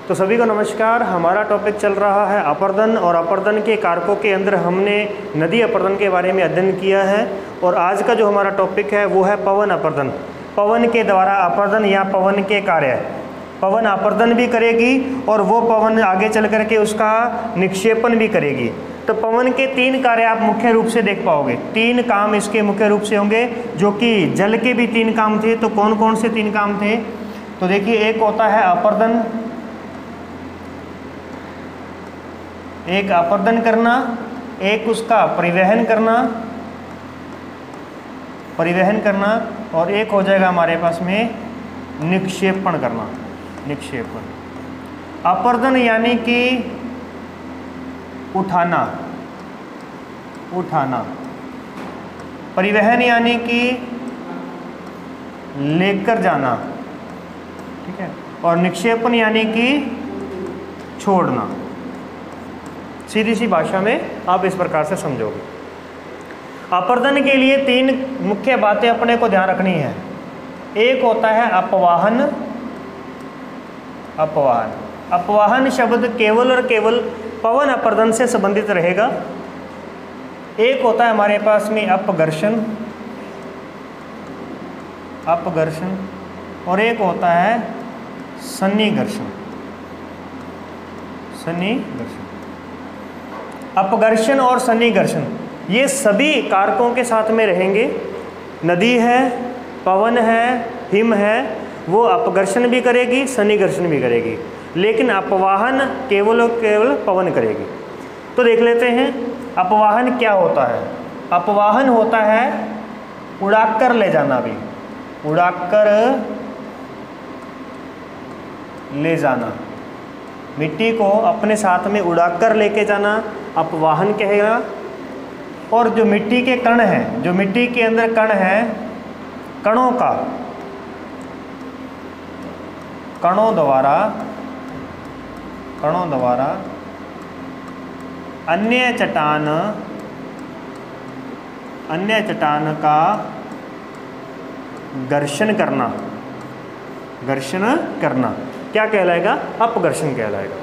तो सभी को नमस्कार। हमारा टॉपिक चल रहा है अपर्दन और अपर्दन के कारकों के अंदर हमने नदी अपर्दन के बारे में अध्ययन किया है। और आज का जो हमारा टॉपिक है वो है पवन अपर्दन। पवन के द्वारा अपर्दन या पवन के कार्य। पवन अपर्दन भी करेगी और वो पवन आगे चल करके उसका निक्षेपण भी करेगी। तो पवन के 3 कार्य आप मुख्य रूप से देख पाओगे। 3 काम इसके मुख्य रूप से होंगे, जो कि जल के भी 3 काम थे। तो कौन कौन से 3 काम थे? तो देखिए, एक होता है अपर्दन, एक अपर्दन करना, एक उसका परिवहन करना और एक हो जाएगा हमारे पास में निक्षेपण करना। निक्षेपण। अपर्दन यानी कि उठाना। परिवहन यानी कि लेकर जाना, ठीक है। और निक्षेपण यानी कि छोड़ना। सीधी सी भाषा में आप इस प्रकार से समझोगे। अपर्दन के लिए 3 मुख्य बातें अपने को ध्यान रखनी है। एक होता है अपवाहन। अपवाहन शब्द केवल और केवल पवन अपर्दन से संबंधित रहेगा। एक होता है हमारे पास में अपघर्षण और एक होता है सन्निघर्षण। अपघर्षण और सन्निघर्षण ये सभी कारकों के साथ में रहेंगे। नदी है, पवन है, हिम है, वो अपघर्षण भी करेगी, सन्निघर्षण भी करेगी, लेकिन अपवाहन केवल और केवल पवन करेगी। तो देख लेते हैं अपवाहन क्या होता है। अपवाहन होता है उड़ाकर ले जाना भी, उड़ाकर ले जाना। मिट्टी को अपने साथ में उड़ाकर लेके जाना अपवाहन कहेगा। और जो मिट्टी के कण हैं, जो मिट्टी के अंदर कण हैं, कणों द्वारा अन्य चट्टान का घर्षण करना क्या कहलाएगा? अपघर्षण कहलाएगा।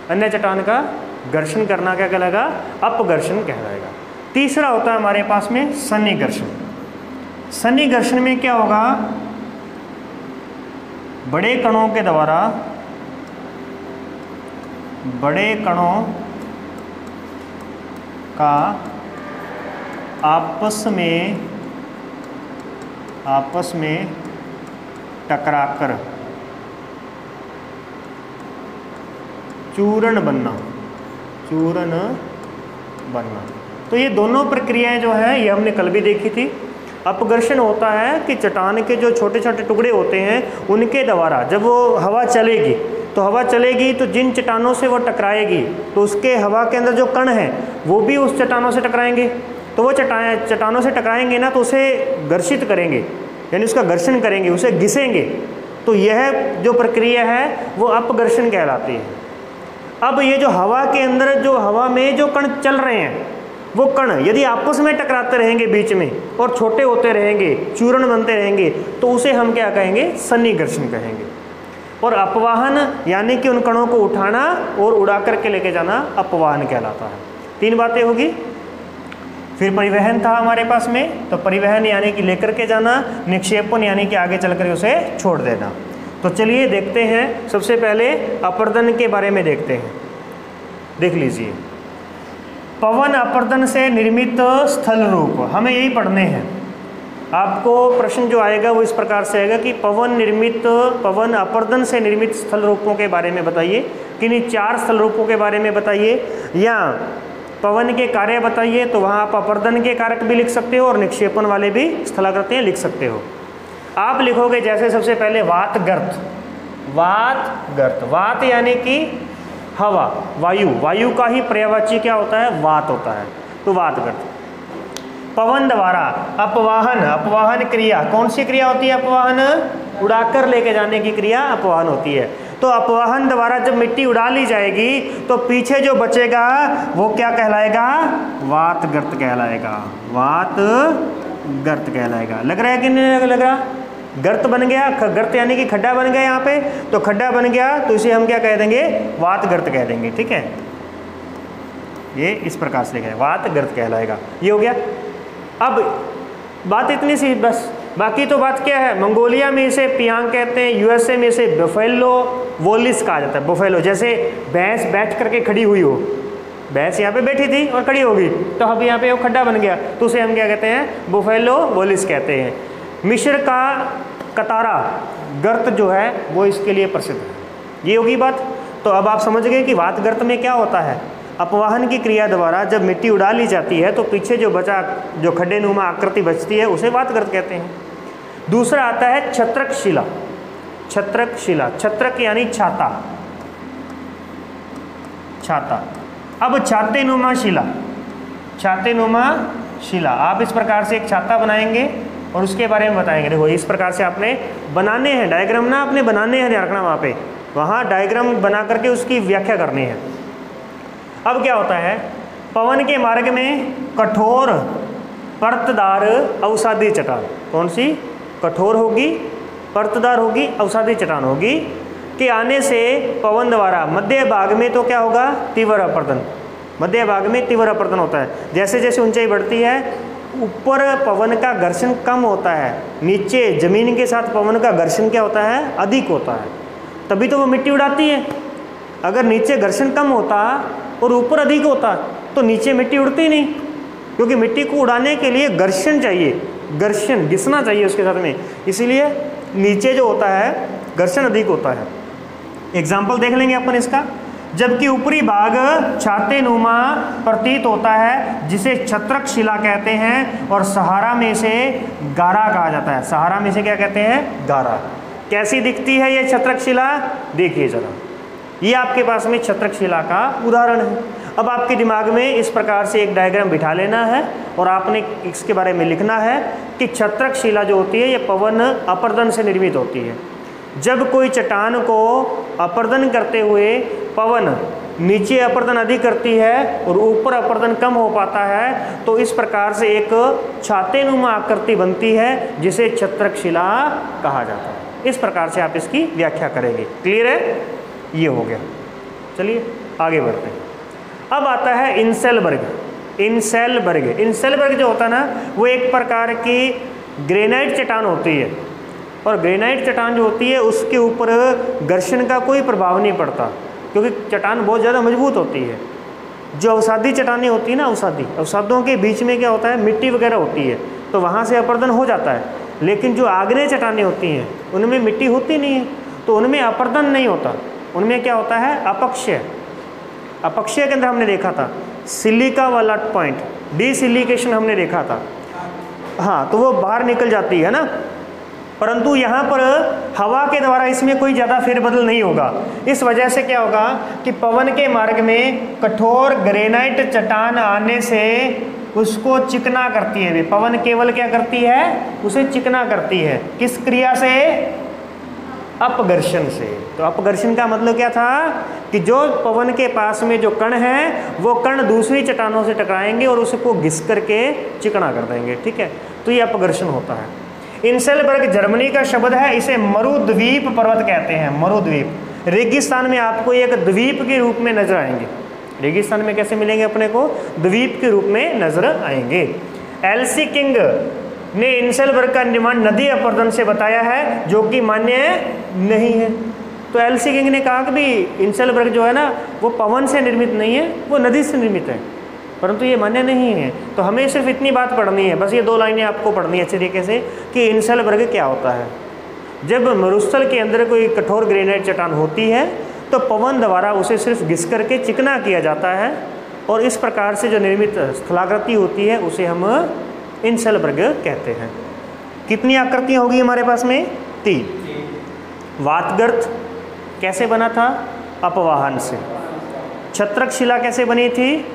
अन्य चट्टान का घर्षण करना क्या कहलाएगा? अपघर्षण कहलाएगा। तीसरा होता है हमारे पास में सन्निघर्षण। सन्निघर्षण में क्या होगा? बड़े कणों का आपस में टकराकर चूर्ण बनना। तो ये दोनों प्रक्रियाएं जो है ये हमने कल भी देखी थी। अपघर्षण होता है कि चट्टान के जो छोटे छोटे टुकड़े होते हैं उनके द्वारा जब वो हवा चलेगी तो जिन चट्टानों से वो टकराएगी तो उसके हवा के अंदर जो कण हैं वो भी उस चट्टानों से टकराएंगे। तो वो चट्टानों से टकराएंगे ना, तो उसे घर्षित करेंगे, यानी उसका घर्षण करेंगे, उसे घिसेंगे। तो यह जो प्रक्रिया है वो अपघर्षण कहलाती है। अब ये जो हवा के अंदर जो हवा में जो कण चल रहे हैं, वो कण यदि आपस में टकराते रहेंगे बीच में और छोटे होते रहेंगे, चूर्ण बनते रहेंगे, तो उसे हम क्या कहेंगे? सन्निघर्षण कहेंगे। और अपवाहन यानी कि उन कणों को उठाना और उड़ा करके लेके जाना अपवाहन कहलाता है। 3 बातें होगी। फिर परिवहन था हमारे पास में, तो परिवहन यानी कि लेकर के जाना, निक्षेपण यानी कि आगे चल कर उसे छोड़ देना। तो चलिए देखते हैं, सबसे पहले अपर्दन के बारे में देखते हैं। देख लीजिए, पवन अपर्दन से निर्मित स्थल रूप, हमें यही पढ़ने हैं। आपको प्रश्न जो आएगा वो इस प्रकार से आएगा कि पवन अपर्दन से निर्मित स्थल रूपों के बारे में बताइए। किन्हीं 4 स्थल रूपों के बारे में बताइए, या पवन के कार्य बताइए। तो वहाँ आप अपर्दन के कारक भी लिख सकते हो और निक्षेपण वाले भी स्थलाकृतियाँ लिख सकते हो। आप लिखोगे जैसे सबसे पहले वात गर्त। वात यानी कि हवा, वायु का ही पर्यायवाची क्या होता है? वात होता है। तो वात गर्त। पवन द्वारा अपवाहन क्रिया, कौन सी क्रिया होती है? अपवाहन, उड़ाकर लेके जाने की क्रिया अपवाहन होती है। तो अपवाहन द्वारा जब मिट्टी उड़ा ली जाएगी तो पीछे जो बचेगा वो क्या कहलाएगा? वात गर्त कहलाएगा। लग रहा है कि नहीं लग रहा? गर्त बन गया, गर्त यानी कि खड्डा बन गया यहाँ पे, तो खड्डा बन गया तो इसे हम क्या कह देंगे, वात गर्त कह देंगे। ठीक है, ये इस प्रकार से लिखा है, वात गर्त कहलाएगा। ये हो गया। अब बात इतनी सी बस, बाकी तो बात क्या है, मंगोलिया में इसे पियांग कहते हैं, यूएसए में इसे बफेलो वोलिस कहा जाता है। बफेलो जैसे भैंस बैठ करके खड़ी हुई हो, भैंस यहाँ पे बैठी थी और खड़ी होगी, तो अब यहाँ पे वो खड्डा बन गया, तो उसे हम क्या कहते हैं, बफेलो वोलिस कहते हैं। मिस्र का कतारा गर्त जो है वो इसके लिए प्रसिद्ध है। ये होगी बात। तो अब आप समझ गए कि वात गर्त में क्या होता है, अपवाहन की क्रिया द्वारा जब मिट्टी उड़ा ली जाती है तो पीछे जो बचा, जो खड्डे नुमा आकृति बचती है, उसे वात गर्त कहते हैं। दूसरा आता है छत्रक शिला। छत्रक शिला, छत्रक यानी छाता, छाता। अब छाते नुमा शिला, छाते नुमा शिला, आप इस प्रकार से एक छाता बनाएंगे और उसके बारे में बताएंगे। देखो इस प्रकार से आपने बनाने हैं डायग्राम ना, आपने बनाने हैं, ध्यान रखना वहाँ डायग्राम बना करके उसकी व्याख्या करनी है। अब क्या होता है, पवन के मार्ग में कठोर परतदार अवसादी चट्टान, कौन सी, कठोर होगी, परतदार होगी, अवसादी चट्टान होगी, के आने से पवन द्वारा मध्य भाग में तो क्या होगा, तीव्र अपर्दन, मध्य भाग में तीव्र अपर्दन होता है। जैसे जैसे ऊंचाई बढ़ती है ऊपर पवन का घर्षण कम होता है, नीचे जमीन के साथ पवन का घर्षण क्या होता है, अधिक होता है, तभी तो वो मिट्टी उड़ाती है। अगर नीचे घर्षण कम होता और ऊपर अधिक होता तो नीचे मिट्टी उड़ती नहीं, क्योंकि मिट्टी को उड़ाने के लिए घर्षण चाहिए, घर्षण घिसना चाहिए उसके साथ में, इसीलिए नीचे जो होता है घर्षण अधिक होता है। एग्जाम्पल देख लेंगे अपन इसका। जबकि ऊपरी भाग छाते नुमा प्रतीत होता है जिसे छत्रक शिला कहते हैं, और सहारा में से गारा कहा जाता है। सहारा में से क्या कहते हैं, गारा। कैसी दिखती है ये छत्रक शिला, देखिए जरा, ये आपके पास में छत्रक शिला का उदाहरण है। अब आपके दिमाग में इस प्रकार से एक डायग्राम बिठा लेना है और आपने इसके बारे में लिखना है कि छत्रक शिला जो होती है ये पवन अपर्दन से निर्मित होती है। जब कोई चट्टान को अपर्दन करते हुए पवन नीचे अपर्दन अधिक करती है और ऊपर अपर्दन कम हो पाता है, तो इस प्रकार से एक छातेनुमा आकृति बनती है जिसे छत्रक शिला कहा जाता है। इस प्रकार से आप इसकी व्याख्या करेंगे। क्लियर है, ये हो गया। चलिए आगे बढ़ते हैं। अब आता है इंसेलबर्ग। इंसेलबर्ग, इंसेलबर्ग जो होता है ना, वो एक प्रकार की ग्रेनाइट चट्टान होती है, और ग्रेनाइट चट्टान जो होती है उसके ऊपर घर्षण का कोई प्रभाव नहीं पड़ता, क्योंकि चट्टान बहुत ज़्यादा मजबूत होती है। जो अवसादी चट्टानें होती है ना, अवसादों के बीच में क्या होता है, मिट्टी वगैरह होती है, तो वहाँ से अपर्दन हो जाता है। लेकिन जो आग्नेय चट्टानें होती हैं उनमें मिट्टी होती नहीं है, तो उनमें अपर्दन नहीं होता, उनमें क्या होता है, अपक्षय। अपक्षय के अंदर हमने देखा था सिलिका वाला पॉइंट, डिसिलिकेशन हमने देखा था, हाँ, तो वो बाहर निकल जाती है ना। परंतु यहाँ पर हवा के द्वारा इसमें कोई ज़्यादा फेरबदल नहीं होगा। इस वजह से क्या होगा कि पवन के मार्ग में कठोर ग्रेनाइट चट्टान आने से उसको चिकना करती है। पवन केवल क्या करती है, उसे चिकना करती है। किस क्रिया से, अपघर्षण से। तो अपघर्षण का मतलब क्या था कि जो पवन के पास में जो कण है वो कण दूसरी चट्टानों से टकराएंगे और उसको घिस करके चिकना कर देंगे। ठीक है, तो ये अपघर्षण होता है। इंसेलबर्ग जर्मनी का शब्द है, इसे मरुद्वीप पर्वत कहते हैं। मरुद्वीप रेगिस्तान में आपको एक द्वीप के रूप में नजर आएंगे। रेगिस्तान में कैसे मिलेंगे अपने को, द्वीप के रूप में नजर आएंगे। एलसी किंग ने इंसेलबर्ग का निर्माण नदी अपर्दन से बताया है, जो कि मान्य नहीं है। तो एलसी किंग ने कहा कि भी इंसेलबर्ग जो है ना वो पवन से निर्मित नहीं है, वो नदी से निर्मित है, परंतु ये मान्य नहीं है। तो हमें सिर्फ इतनी बात पढ़नी है, बस ये 2 लाइनें आपको पढ़नी है अच्छे तरीके से कि इंसेलबर्ग क्या होता है। जब मरुस्थल के अंदर कोई कठोर ग्रेनाइट चट्टान होती है तो पवन द्वारा उसे सिर्फ घिस करके चिकना किया जाता है, और इस प्रकार से जो निर्मित स्थलाकृति होती है उसे हम इंसेलबर्ग कहते हैं। कितनी आकृतियाँ होगी हमारे पास में, 3। वातगर्त कैसे बना था, अपवाहन से। छत्रक शिला कैसे बनी थी,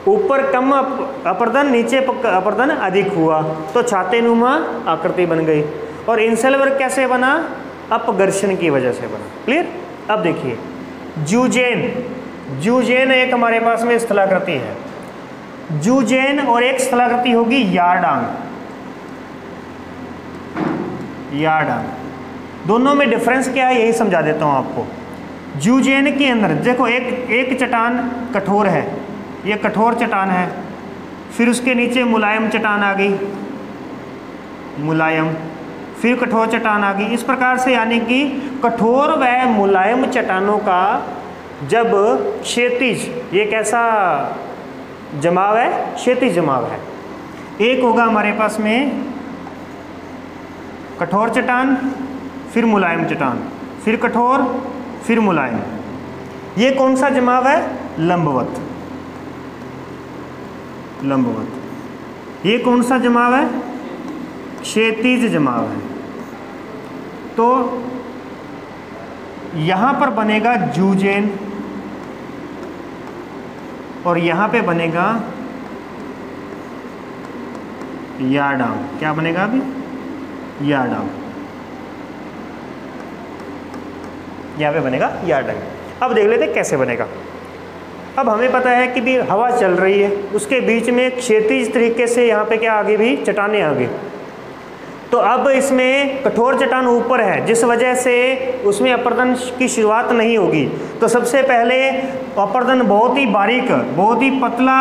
ऊपर कम अपर्दन नीचे अपर्दन अधिक हुआ तो छातेनुमा आकृति बन गई। और इंसेलबर्ग कैसे बना, अपघर्षण की वजह से बना। क्लियर। अब देखिए जूजेन, जूजेन एक हमारे पास में स्थलाकृति है, जूजेन, और एक स्थलाकृति होगी यारडांग। यार्डान। दोनों में डिफरेंस क्या है यही समझा देता हूँ आपको। जूजेन के अंदर देखो एक चट्टान कठोर है, ये कठोर चट्टान है, फिर उसके नीचे मुलायम चट्टान आ गई, मुलायम, फिर कठोर चट्टान आ गई। इस प्रकार से यानी कि कठोर व मुलायम चट्टानों का जब क्षैतिज, ये कैसा जमाव है? क्षैतिज जमाव है। एक होगा हमारे पास में कठोर चट्टान, फिर मुलायम चट्टान, फिर कठोर, फिर मुलायम। ये कौन सा जमाव है? लंबवत। लंबवत। ये कौन सा जमाव है? क्षैतिज जमाव है। तो यहां पर बनेगा जूजेन और यहां पे बनेगा यार्डान। क्या बनेगा अभी? यार्डान। यहां पे बनेगा यार्डान। अब देख लेते कैसे बनेगा। अब हमें पता है कि भी हवा चल रही है, उसके बीच में क्षैतिज तरीके से यहाँ पे क्या आगे भी चट्टानें आ गई। तो अब इसमें कठोर चट्टान ऊपर है, जिस वजह से उसमें अपरदन की शुरुआत नहीं होगी। तो सबसे पहले अपरदन बहुत ही बारीक, बहुत ही पतला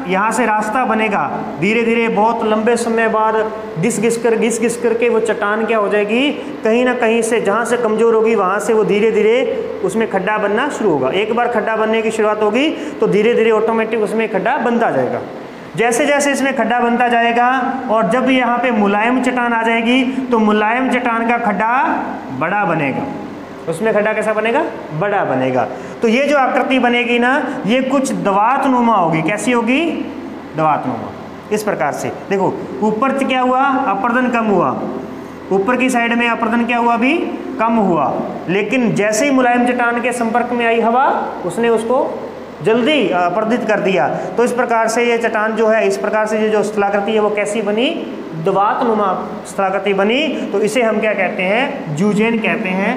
यहाँ से रास्ता बनेगा। धीरे धीरे बहुत लंबे समय बाद घिस घिस करके वो चट्टान क्या हो जाएगी, कहीं ना कहीं से जहाँ से कमज़ोर होगी वहाँ से वो धीरे धीरे उसमें खड्डा बनना शुरू होगा। एक बार खड्डा बनने की शुरुआत होगी तो धीरे धीरे ऑटोमेटिक उसमें खड्डा बनता जाएगा। जैसे जैसे इसमें खड्डा बनता जाएगा और जब यहाँ पे मुलायम चट्टान आ जाएगी तो मुलायम चट्टान का खड्डा बड़ा बनेगा। उसमें खड्डा कैसा बनेगा? बड़ा बनेगा। तो ये जो आकृति बनेगी ना, ये कुछ दवातनुमा होगी। कैसी होगी? दवातनुमा। इस प्रकार से देखो, ऊपर क्या हुआ? अपरदन कम हुआ। ऊपर की साइड में अपरदन क्या हुआ? भी कम हुआ। लेकिन जैसे ही मुलायम चट्टान के संपर्क में आई हवा, उसने उसको जल्दी अपरदित कर दिया। तो इस प्रकार से ये चट्टान जो है, इस प्रकार से ये जो स्थलाकृति है वो कैसी बनी? दवातनुमा स्थलाकृति बनी। तो इसे हम क्या कहते हैं? जूजेन कहते हैं।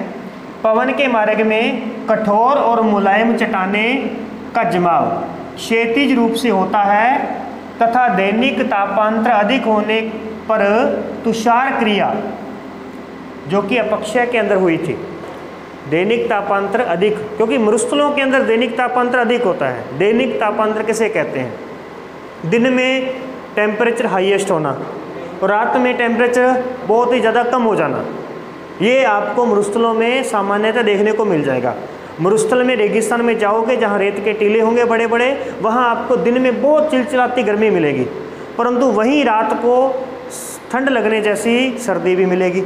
पवन के मार्ग में कठोर और मुलायम चट्टानें का जमाव क्षैतिज रूप से होता है तथा दैनिक तापांतर अधिक होने पर तुषार क्रिया, जो कि अपक्षय के अंदर हुई थी, दैनिक तापांतर अधिक, क्योंकि मरुस्थलों के अंदर दैनिक तापांतर अधिक होता है। दैनिक तापांतर किसे कहते हैं? दिन में टेम्परेचर हाईएस्ट होना और रात में टेम्परेचर बहुत ही ज़्यादा कम हो जाना। ये आपको मरुस्थलों में सामान्यतः देखने को मिल जाएगा। मरुस्थल में, रेगिस्तान में जाओगे जहाँ रेत के टीले होंगे बड़े बड़े, वहाँ आपको दिन में बहुत चिलचिलाती गर्मी मिलेगी, परंतु वहीं रात को ठंड लगने जैसी सर्दी भी मिलेगी।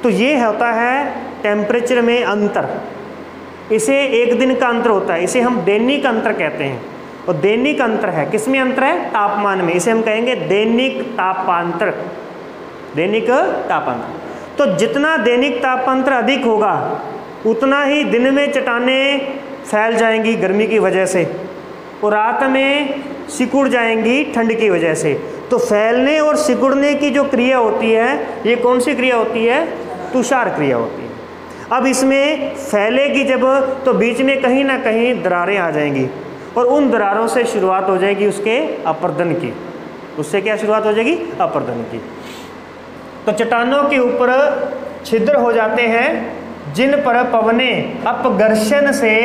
तो ये होता है टेम्परेचर में अंतर। इसे एक दिन का अंतर होता है, इसे हम दैनिक अंतर कहते हैं। और दैनिक अंतर है, किस में अंतर है? तापमान में। इसे हम कहेंगे दैनिक तापांतर। दैनिक तापांतर। तो जितना दैनिक तापांतर अधिक होगा उतना ही दिन में चट्टानें फैल जाएंगी गर्मी की वजह से और रात में सिकुड़ जाएंगी ठंड की वजह से। तो फैलने और सिकुड़ने की जो क्रिया होती है, ये कौन सी क्रिया होती है? तुषार क्रिया होती है। अब इसमें फैलेगी जब, तो बीच में कहीं ना कहीं दरारें आ जाएंगी और उन दरारों से शुरुआत हो जाएगी उसके अपरदन की। उससे क्या शुरुआत हो जाएगी? अपरदन की। तो चट्टानों के ऊपर छिद्र हो जाते हैं जिन पर पवने अपघर्षण से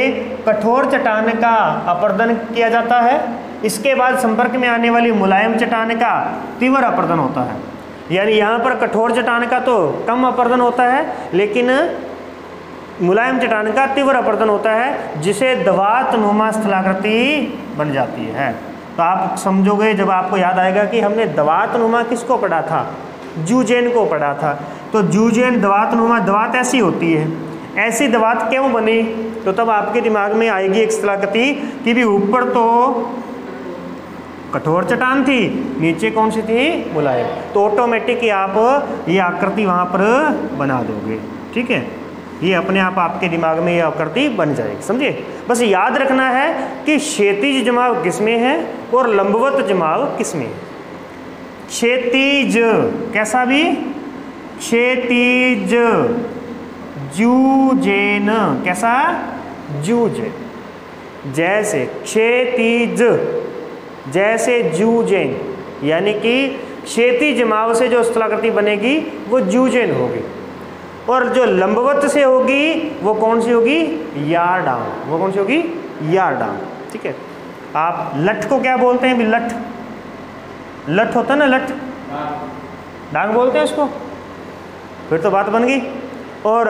कठोर चट्टान का अपरदन किया जाता है। इसके बाद संपर्क में आने वाली मुलायम चट्टान का तीव्र अपरदन होता है। यानी यहाँ पर कठोर चट्टान का तो कम अपरदन होता है, लेकिन मुलायम चट्टान का तीव्र अपरदन होता है, जिसे दवातनुमा स्थलाकृति बन जाती है। तो आप समझोगे, जब आपको याद आएगा कि हमने दवातनुमा किसको पढ़ा था? जूजेन को पढ़ा था। तो जूजेन दवातनुमा, दवात ऐसी होती है। ऐसी दवात क्यों बनी? तो तब आपके दिमाग में आएगी एक स्थलाकृति कि भी ऊपर तो कठोर चट्टान थी, नीचे कौन सी थी? मुलायम। तो ऑटोमेटिक आप ये आकृति वहाँ पर बना दोगे। ठीक है, ये अपने आप आपके दिमाग में ये आकृति बन जाएगी। समझे? बस याद रखना है कि क्षैतिज जमाव किसमें है और लंबवत जमाव किसमें है। क्षैतिज कैसा भी? क्षैतिज जूजेन। कैसा? जूजेन। जैसे क्षैतिज, जैसे जूजेन, यानी कि क्षैतिज जमाव से जो स्थलाकृति बनेगी वो जूजेन होगी। और जो लंबवत से होगी वो कौन सी होगी? यार डांग। वो कौन सी होगी? यार डांग। ठीक है। आप लठ को क्या बोलते हैं? भी लठ, लठ होता है ना, लठ, डांग बोलते हैं उसको। फिर तो बात बन गई। और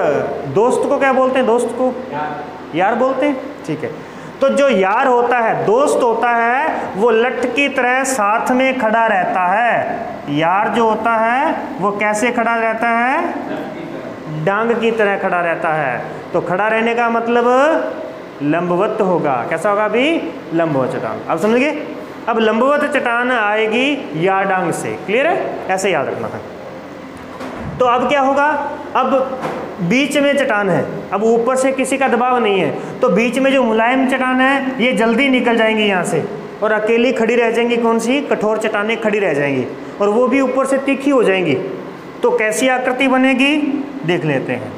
दोस्त को क्या बोलते हैं? दोस्त को यार बोलते हैं। ठीक है। तो जो यार होता है, दोस्त होता है, वो लठ की तरह साथ में खड़ा रहता है। यार जो होता है वो कैसे खड़ा रहता है? डांग की तरह खड़ा रहता है। तो खड़ा रहने का मतलब लंबवत होगा। कैसा होगा अभी? लंबवत चट्टान। अब समझ गए? अब लंबवत चट्टान आएगी यार डांग से। क्लियर है? ऐसे याद रखना है। तो अब क्या होगा? अब बीच में चट्टान है, अब ऊपर से किसी का दबाव नहीं है, तो बीच में जो मुलायम चट्टान है ये जल्दी निकल जाएंगी यहाँ से और अकेली खड़ी रह जाएंगी। कौन सी? कठोर चट्टानें खड़ी रह जाएंगी और वो भी ऊपर से तीखी हो जाएंगी। तो कैसी आकृति बनेगी देख लेते हैं।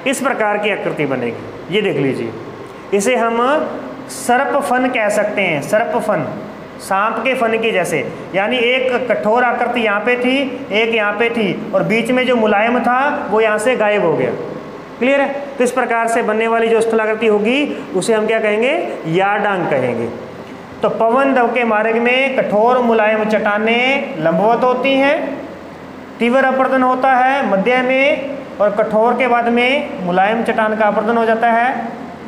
इस प्रकार की आकृति बनेगी। ये देख लीजिए, इसे हम सर्प फन कह सकते हैं। सर्प फन, सांप के फन की जैसे, यानी एक कठोर आकृति यहाँ पे थी, एक यहाँ पे थी, और बीच में जो मुलायम था वो यहाँ से गायब हो गया। क्लियर है? तो इस प्रकार से बनने वाली जो स्थलाकृति होगी उसे हम क्या कहेंगे? यार डांग कहेंगे। तो पवन दव के मार्ग में कठोर मुलायम चट्टानें लंबवत होती हैं, तीव्र अपर्दन होता है मध्य में, और कठोर के बाद में मुलायम चट्टान का अपर्दन हो जाता है।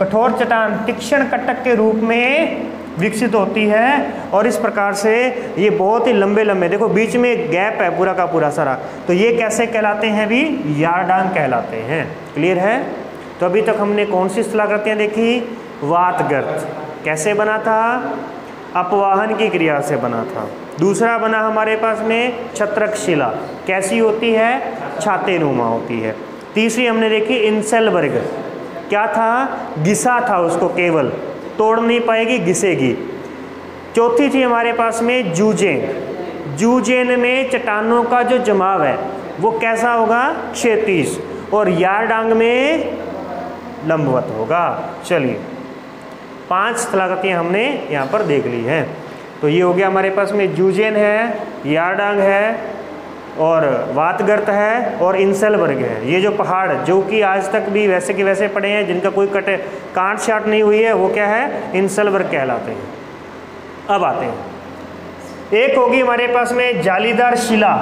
कठोर चट्टान तीक्ष्ण कटक के रूप में विकसित होती है और इस प्रकार से ये बहुत ही लंबे लंबे, देखो बीच में गैप है पूरा का पूरा सारा, तो ये कैसे कहलाते हैं? भी यार डांग कहलाते हैं। क्लियर है? तो अभी तक हमने कौन सी स्थलाकृतियाँ देखी? वातगर्त कैसे बना था? अपवाहन की क्रिया से बना था। दूसरा बना हमारे पास में छत्रक शिला, कैसी होती है? छाते नुमा होती है। तीसरी हमने देखी इंसेलबर्ग, क्या था? घिसा था उसको, केवल तोड़ नहीं पाएगी, घिसेगी। चौथी थी हमारे पास में जूजेन। जूजेन में चट्टानों का जो जमाव है वो कैसा होगा? क्षैतिज, और यार डांग में लंबवत होगा। चलिए 5 स्थलाकृतियाँ हमने यहाँ पर देख ली हैं। तो ये हो गया हमारे पास में जूजेन है, यार डांग है, और वातगर्त है, और इंसेलबर्ग है। ये जो पहाड़ जो कि आज तक भी वैसे के वैसे पड़े हैं, जिनका कोई काट छाट नहीं हुई है, वो क्या है? इंसेलबर्ग कहलाते हैं। अब आते हैं, एक होगी हमारे पास में जालीदार शिला।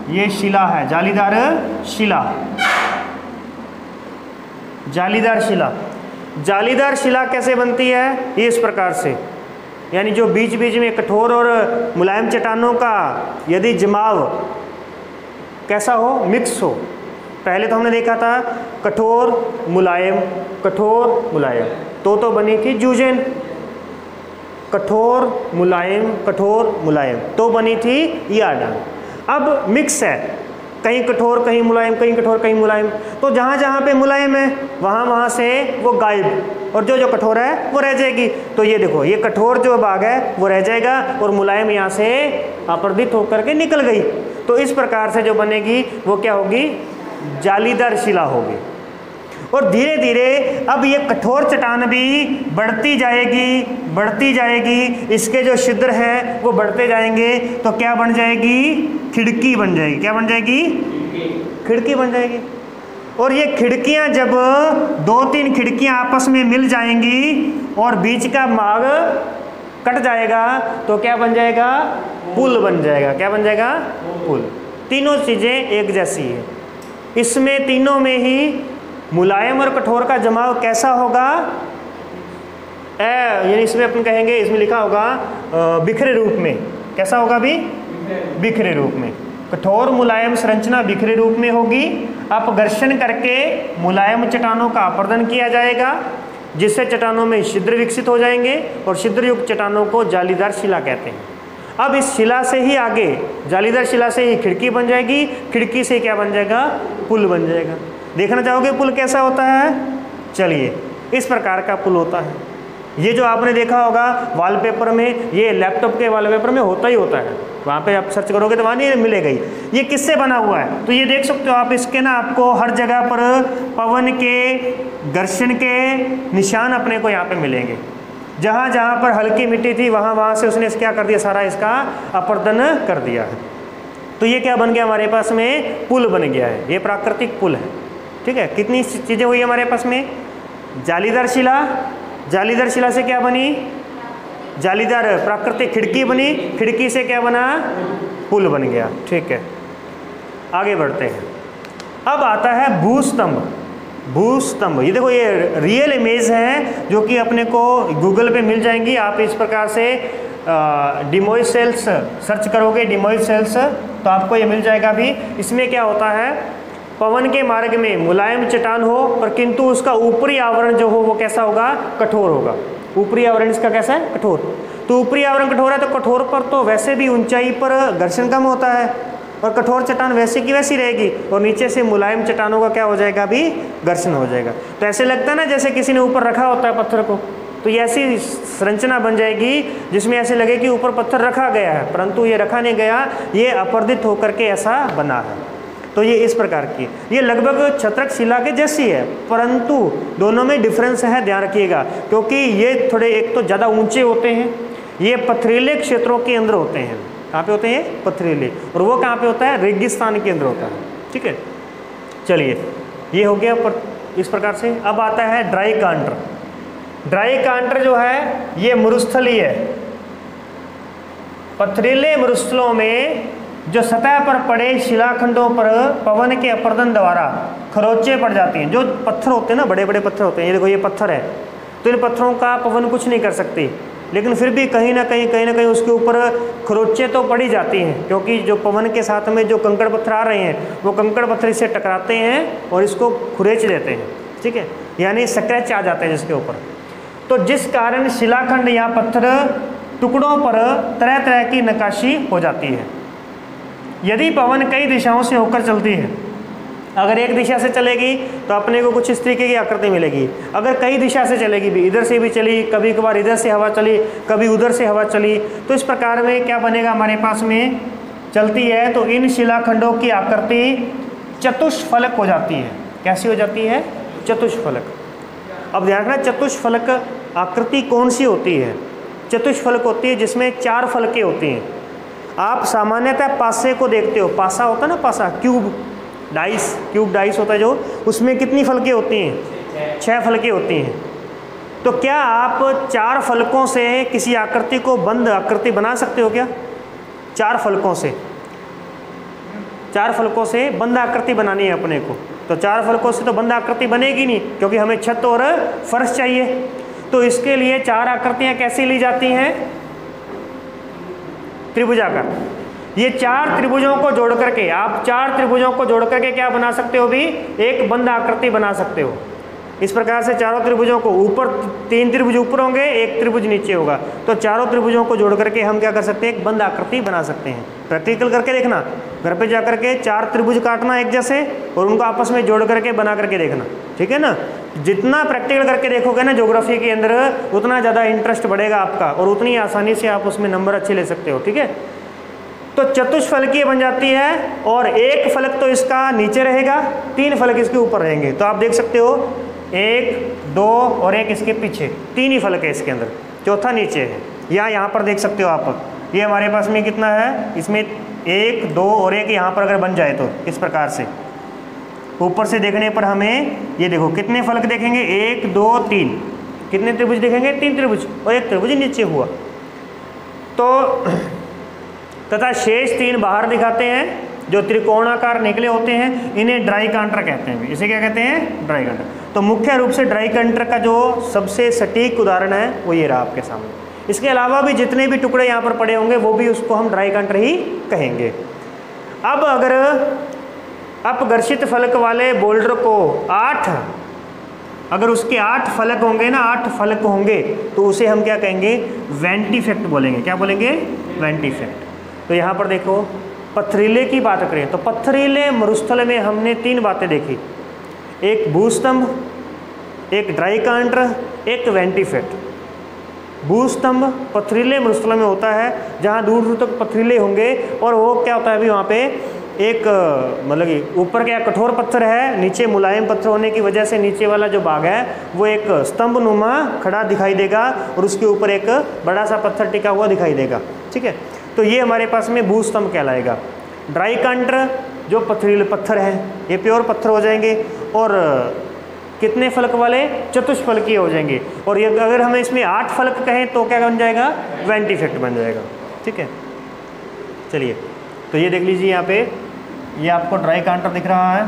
ये शिला है, जालीदार शिला। जालीदार शिला, जालीदार शिला कैसे बनती है? ये इस प्रकार से, यानी जो बीच बीच में कठोर और मुलायम चट्टानों का यदि जमाव कैसा हो? मिक्स हो। पहले तो हमने देखा था कठोर मुलायम, कठोर मुलायम, तो बनी थी जूजेन। कठोर मुलायम, कठोर मुलायम, तो बनी थी यार डांग। अब मिक्स है, कहीं कठोर कहीं मुलायम, कहीं कठोर कहीं मुलायम, तो जहाँ जहाँ पे मुलायम है वहाँ से वो गायब, और जो कठोर है वो रह जाएगी। तो ये देखो, ये कठोर जो भाग है वो रह जाएगा और मुलायम यहाँ से अपर्दित होकर के निकल गई। तो इस प्रकार से जो बनेगी वो क्या होगी? जालीदार शिला होगी। और धीरे धीरे अब ये कठोर चट्टान भी बढ़ती जाएगी, बढ़ती जाएगी, इसके जो छिद्र हैं वो बढ़ते जाएंगे, तो क्या बन जाएगी? खिड़की बन जाएगी। क्या बन जाएगी? खिड़की बन जाएगी। और ये खिड़कियां जब 2-3 खिड़कियां आपस में मिल जाएंगी और बीच का भाग कट जाएगा, तो क्या बन जाएगा? पुल बन जाएगा। क्या बन जाएगा? पुल। तीनों चीज़ें एक जैसी है। इसमें तीनों में ही मुलायम और कठोर का जमाव कैसा होगा? यानी इसमें अपन कहेंगे, इसमें लिखा होगा बिखरे रूप में। कैसा होगा भी? बिखरे रूप में। कठोर मुलायम संरचना बिखरे रूप में होगी। अपघर्षण करके मुलायम चट्टानों का अपर्दन किया जाएगा, जिससे चट्टानों में छिद्र विकसित हो जाएंगे, और छिद्र युक्त चट्टानों को जालीदार शिला कहते हैं। अब इस शिला से ही आगे, जालीदार शिला से ही खिड़की बन जाएगी, खिड़की से क्या बन जाएगा? पुल बन जाएगा। देखना चाहोगे पुल कैसा होता है? चलिए, इस प्रकार का पुल होता है। ये जो आपने देखा होगा वॉलपेपर में, ये लैपटॉप के वॉलपेपर में होता ही होता है, वहाँ पे आप सर्च करोगे तो वहाँ नहीं मिलेगा ही। ये किससे बना हुआ है? तो ये देख सकते हो आप, इसके ना आपको हर जगह पर पवन के, घर्षण के निशान अपने को यहाँ पे मिलेंगे। जहाँ जहाँ पर हल्की मिट्टी थी वहाँ से उसने क्या कर दिया? सारा इसका अपर्दन कर दिया है। तो ये क्या बन गया? हमारे पास में पुल बन गया है। ये प्राकृतिक पुल है। ठीक है, कितनी चीज़ें हुई हमारे पास में? जालीदार शिला, जालीदार शिला से क्या बनी? जालीदार प्राकृतिक खिड़की बनी, खिड़की से क्या बना? पुल बन गया। ठीक है, आगे बढ़ते हैं। अब आता है भूस्तंभ। भूस्तंभ, ये देखो ये रियल इमेज है जो कि अपने को गूगल पे मिल जाएंगी। आप इस प्रकार से डिमोइड सेल्स सर्च करोगे, डिमोइड सेल्स, तो आपको ये मिल जाएगा भी। इसमें क्या होता है, पवन के मार्ग में मुलायम चट्टान हो पर किंतु उसका ऊपरी आवरण जो हो वो कैसा होगा? कठोर होगा। ऊपरी आवरण इसका कैसा है? कठोर। तो ऊपरी आवरण कठोर है तो कठोर पर तो वैसे भी ऊंचाई पर घर्षण कम होता है और कठोर चट्टान वैसे की वैसी रहेगी, और नीचे से मुलायम चट्टानों का क्या हो जाएगा? भी घर्षण हो जाएगा। तो ऐसे लगता है ना जैसे किसी ने ऊपर रखा होता है पत्थर को, तो ये ऐसी संरचना बन जाएगी जिसमें ऐसे लगे कि ऊपर पत्थर रखा गया है, परंतु ये रखा नहीं गया, ये अपर्दित होकर के ऐसा बना है। तो ये इस प्रकार की, ये लगभग छत्रक शिला के जैसी है, परंतु दोनों में डिफरेंस है, ध्यान रखिएगा, क्योंकि ये थोड़े एक तो ज़्यादा ऊंचे होते हैं, ये पथरीले क्षेत्रों के अंदर होते हैं। कहाँ पे होते हैं? पथरीले। और वो कहाँ पे होता है? रेगिस्तान के अंदर होता है। ठीक है, चलिए ये हो गया इस प्रकार से। अब आता है ड्राई कांटर। ड्राई कांटर जो है ये मरुस्थलीय है। पथरीले मरुस्थलों में जो सतह पर पड़े शिलाखंडों पर पवन के अपर्दन द्वारा खरोंचे पड़ जाती हैं। जो पत्थर होते हैं ना, बड़े बड़े पत्थर होते हैं, ये देखो ये पत्थर है, तो इन पत्थरों का पवन कुछ नहीं कर सकती, लेकिन फिर भी कहीं ना कहीं उसके ऊपर खरोंचे तो पड़ी जाती हैं, क्योंकि जो पवन के साथ में जो कंकड़ पत्थर आ रहे हैं वो कंकड़ पत्थर इससे टकराते हैं और इसको खुरेच देते हैं। ठीक है, यानी स्क्रैच आ जाते हैं जिसके ऊपर। तो जिस कारण शिलाखंड या पत्थर टुकड़ों पर तरह तरह की नक्काशी हो जाती है। यदि पवन कई दिशाओं से होकर चलती है, अगर एक दिशा से चलेगी तो अपने को कुछ इस तरीके की आकृति मिलेगी, अगर कई दिशा से चलेगी भी, इधर से भी चली, कभी कभार इधर से हवा चली, कभी उधर से हवा चली, तो इस प्रकार में क्या बनेगा हमारे पास में? चलती है तो इन शिलाखंडों की आकृति चतुष्फलक हो जाती है। कैसी हो जाती है? चतुष्फलक। अब ध्यान रखना, चतुष्फलक आकृति कौन सी होती है? चतुष्फलक होती है जिसमें 4 फलकें होती हैं। आप सामान्यतः पासे को देखते हो, पासा होता है ना, पासा, क्यूब डाइस होता है जो, उसमें कितनी फलकें होती हैं? 6 फलकें होती हैं। तो क्या आप 4 फलकों से किसी आकृति को बंद आकृति बना सकते हो क्या? 4 फलकों से, 4 फलकों से बंद आकृति बनानी है अपने को, तो 4 फलकों से तो बंद आकृति बनेगी नहीं, क्योंकि हमें छत और फर्श चाहिए। तो इसके लिए 4 आकृतियाँ कैसी ली जाती हैं? त्रिभुजाकार। ये 4 त्रिभुजों को जोड़ करके आप 4 त्रिभुजों को जोड़ करके क्या बना सकते हो भी? एक बंद आकृति बना सकते हो। इस प्रकार से चारों त्रिभुजों को, ऊपर 3 त्रिभुज ऊपर होंगे, 1 त्रिभुज नीचे होगा, तो चारों त्रिभुजों को जोड़ करके हम क्या कर सकते हैं? एक बंद आकृति बना सकते हैं। प्रैक्टिकल करके देखना, घर पे जाकर के 4 त्रिभुज काटना एक जैसे और उनको आपस में जोड़ करके बना करके देखना। ठीक है ना, जितना प्रैक्टिकल करके देखोगे ना ज्योग्राफी के अंदर, उतना ज़्यादा इंटरेस्ट बढ़ेगा आपका और उतनी आसानी से आप उसमें नंबर अच्छे ले सकते हो। ठीक है, तो चतुष्फलकीय बन जाती है और एक फलक तो इसका नीचे रहेगा, 3 फलक इसके ऊपर रहेंगे। तो आप देख सकते हो 1, 2 और 1 इसके पीछे, 3 ही फलक है इसके अंदर, चौथा नीचे है। या यहाँ पर देख सकते हो आप, ये हमारे पास में कितना है? इसमें 1, 2 और 1 यहाँ पर अगर बन जाए तो इस प्रकार से ऊपर से देखने पर हमें ये देखो कितने फलक देखेंगे? 1, 2, 3। कितने त्रिभुज देखेंगे? 3 त्रिभुज और 1 त्रिभुज नीचे हुआ। तो तथा शेष 3 बाहर दिखाते हैं जो त्रिकोणाकार निकले होते हैं, इन्हें ड्राई कांटर कहते हैं। इसे क्या कहते हैं? ड्राई कांटर। तो मुख्य रूप से ड्राई कांटर का जो सबसे सटीक उदाहरण है वो ये रहा आपके सामने। इसके अलावा भी जितने भी टुकड़े यहाँ पर पड़े होंगे वो भी उसको हम ड्राई कांटर ही कहेंगे। अब अगर अपघर्षित फलक वाले बोल्डर को 8, अगर उसके 8 फलक होंगे ना, 8 फलक होंगे, तो उसे हम क्या कहेंगे? वेंटिफेक्ट बोलेंगे। क्या बोलेंगे? वेंटिफेक्ट। तो यहाँ पर देखो, पथरीले की बात करें तो पथरीले मरुस्थल में हमने 3 बातें देखी, एक भूस्तंभ, एक ड्राई कांटर, एक वेंटिफेक्ट। भूस्तंभ पथरीले मरुस्थल में होता है जहाँ दूर दूर तक पथरीले होंगे, और वो क्या होता है अभी वहाँ पे एक मतलब कि ऊपर क्या कठोर पत्थर है, नीचे मुलायम पत्थर होने की वजह से नीचे वाला जो भाग है वो एक स्तंभ नुमा खड़ा दिखाई देगा और उसके ऊपर एक बड़ा सा पत्थर टिका हुआ दिखाई देगा। ठीक है, तो ये हमारे पास में भूस्तंभ कहलाएगा। ड्राई कांटर जो पथरीले पत्थर हैं ये प्योर पत्थर हो जाएंगे, और कितने फलक वाले, चतुष्फलकीय हो जाएंगे। और ये अगर हमें इसमें 8 फलक कहें तो क्या बन जाएगा, वेंटिफेक्ट बन जाएगा। ठीक है, चलिए तो ये देख लीजिए यहाँ पे, ये आपको ड्राई कांटर दिख रहा है,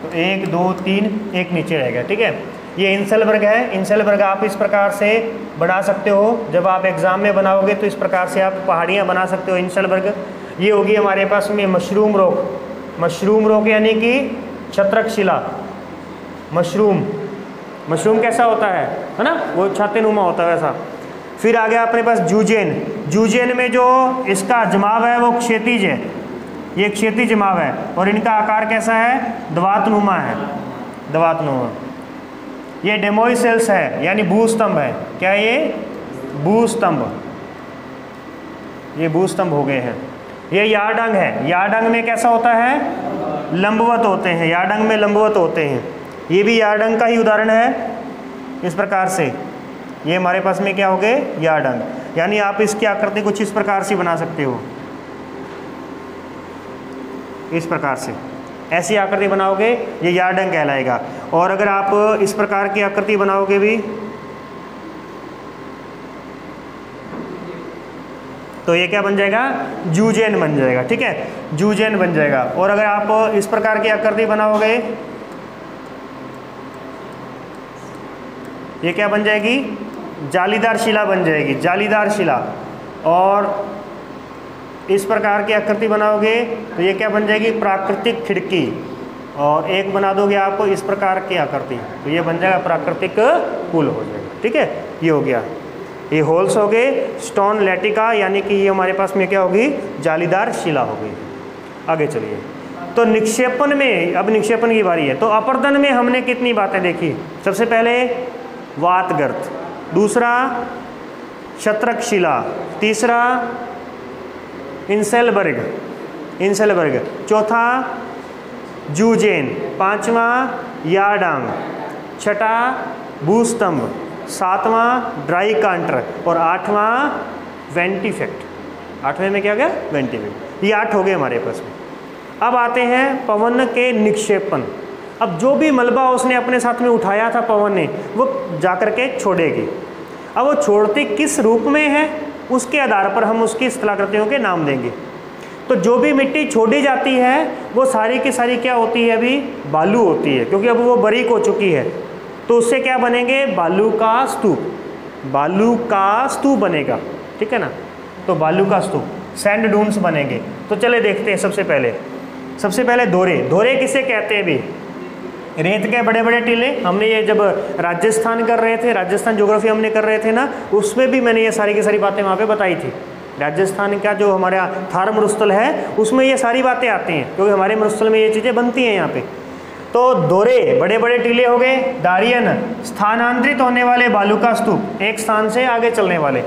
तो 1 2 3 एक नीचे रहेगा। ठीक है, ये इंसेलबर्ग है। इंसेलबर्ग आप इस प्रकार से बना सकते हो, जब आप एग्जाम में बनाओगे तो इस प्रकार से आप पहाड़ियाँ बना सकते हो। इंसेलबर्ग ये होगी हमारे पास में मशरूम रॉक, मशरूम रॉक यानी कि छत्रक शिला। मशरूम कैसा होता है ना, वो छातेनुमा होता है वैसा। फिर आ गया अपने पास जूजेन। जूजेन में जो इसका जमाव है वो क्षैतिज है, ये क्षैतिज जमाव है, और इनका आकार कैसा है, द्वातनुमा है, द्वातनुमा। ये डेमोइसेल्स है यानी भूस्तंभ है। क्या ये भूस्तंभ, ये भूस्तंभ हो गए हैं। ये यार्डंग है, यार्डंग में कैसा होता है, लंबवत होते हैं, यार्डंग में लंबवत होते हैं। ये भी यार्डंग का ही उदाहरण है। इस प्रकार से ये हमारे पास में क्या हो गए, यार्डंग, यानी आप इसकी आकृति कुछ इस प्रकार से बना सकते हो, इस प्रकार से ऐसी आकृति बनाओगे ये यार्डंग कहलाएगा। और अगर आप इस प्रकार की आकृति बनाओगे भी तो ये क्या बन जाएगा, जूजेन बन जाएगा। ठीक है, जूजेन बन जाएगा। और अगर आप इस प्रकार की आकृति बनाओगे ये क्या बन जाएगी, जालीदार शिला बन जाएगी, जालीदार शिला। और इस प्रकार की आकृति बनाओगे तो ये क्या बन जाएगी, प्राकृतिक खिड़की। और एक बना दोगे आपको इस प्रकार की आकृति तो ये बन जाएगा प्राकृतिक पुल हो जाएगा। ठीक है, ये हो गया, ये होल्स हो गए। स्टोन लैटिका यानी कि ये हमारे पास में क्या होगी, जालीदार शिला होगी। आगे चलिए, तो निक्षेपण में, अब निक्षेपण की बारी है। तो अपर्दन में हमने कितनी बातें देखी, सबसे पहले वातगर्त, दूसरा शत्रक शिला, तीसरा इंसेलबर्ग, चौथा जूजेन, पांचवा यार्डंग, छठा भूस्तंभ, सातवां ड्राई कांटर, और आठवां वेंटिफेक्ट। आठवें में क्या गया, वेंटिफेक्ट। ये 8 हो गए हमारे पास में। अब आते हैं पवन के निक्षेपण। अब जो भी मलबा उसने अपने साथ में उठाया था पवन ने, वो जाकर के छोड़ेगी। अब वो छोड़ती किस रूप में है उसके आधार पर हम उसकी स्थलाकृतियों के नाम देंगे। तो जो भी मिट्टी छोड़ी जाती है वो सारी की सारी क्या होती है, अभी बालू होती है, क्योंकि अब वो बारीक हो चुकी है। तो उससे क्या बनेंगे, बालू का स्तूप, बालू का स्तूप बनेगा। ठीक है ना, तो बालू का स्तूप, सैंड डून्स बनेंगे। तो चले देखते हैं। सबसे पहले दोरे किसे कहते हैं, भी रेत के बड़े बड़े टीले। हमने ये जब राजस्थान कर रहे थे, राजस्थान ज्योग्राफी हमने कर रहे थे ना, उसमें भी मैंने ये सारी की सारी बातें वहाँ पे बताई थी। राजस्थान का जो हमारा थार मरुस्थल है उसमें ये सारी बातें आती हैं, क्योंकि हमारे मरुस्थल में ये चीज़ें बनती हैं यहाँ पे। तो दोरे बड़े बड़े टीले हो गए। दारियन स्थानांतरित होने वाले बालू का स्तूप, एक स्थान से आगे चलने वाले।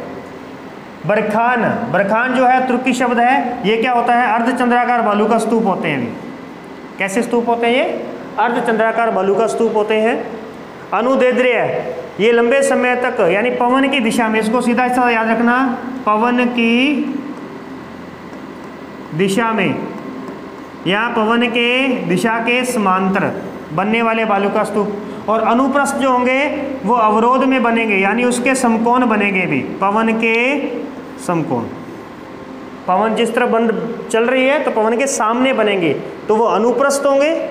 बरखान जो है तुर्की शब्द है, ये क्या होता है, अर्धचंद्राकार बालू का स्तूप होते हैं। कैसे स्तूप होते हैं, ये अर्धचंद्राकार बालू का स्तूप होते हैं। अनुदैर्ध्य, ये लंबे समय तक यानी पवन की दिशा में, इसको सीधा सीधा याद रखना, पवन की दिशा में या पवन के दिशा के समांतर बनने वाले बालू का स्तूप। और अनुप्रस्थ जो होंगे वो अवरोध में बनेंगे, यानी उसके समकोण बनेंगे भी, पवन के समकोण। पवन जिस तरह बंद चल रही है तो पवन के सामने बनेंगे तो वो अनुप्रस्थ होंगे,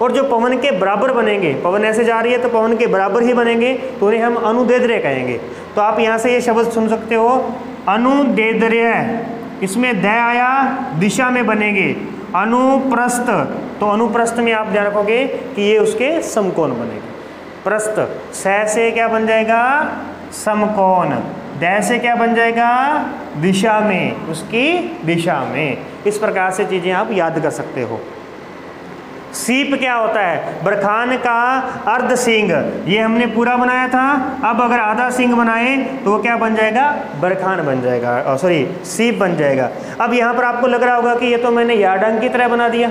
और जो पवन के बराबर बनेंगे, पवन ऐसे जा रही है तो पवन के बराबर ही बनेंगे, तो उन्हें हम अनुदैर्ध्य कहेंगे। तो आप यहाँ से ये शब्द सुन सकते हो, अनुदैर्ध्य, इसमें द आया, दिशा में बनेंगे। अनुप्रस्थ, तो अनुप्रस्थ में आप ध्यान रखोगे कि ये उसके समकोण बनेंगे। प्रस्थ, स से क्या बन जाएगा, समकोण। द से क्या बन जाएगा, दिशा में, उसकी दिशा में। इस प्रकार से चीज़ें आप याद कर सकते हो। सीप क्या होता है, बरखान का अर्ध सींग, ये हमने पूरा बनाया था। अब अगर आधा सींग बनाए तो वो क्या बन जाएगा, बरखान बन जाएगा, सॉरी सीप बन जाएगा। अब यहाँ पर आपको लग रहा होगा कि ये तो मैंने यार्डंग की तरह बना दिया,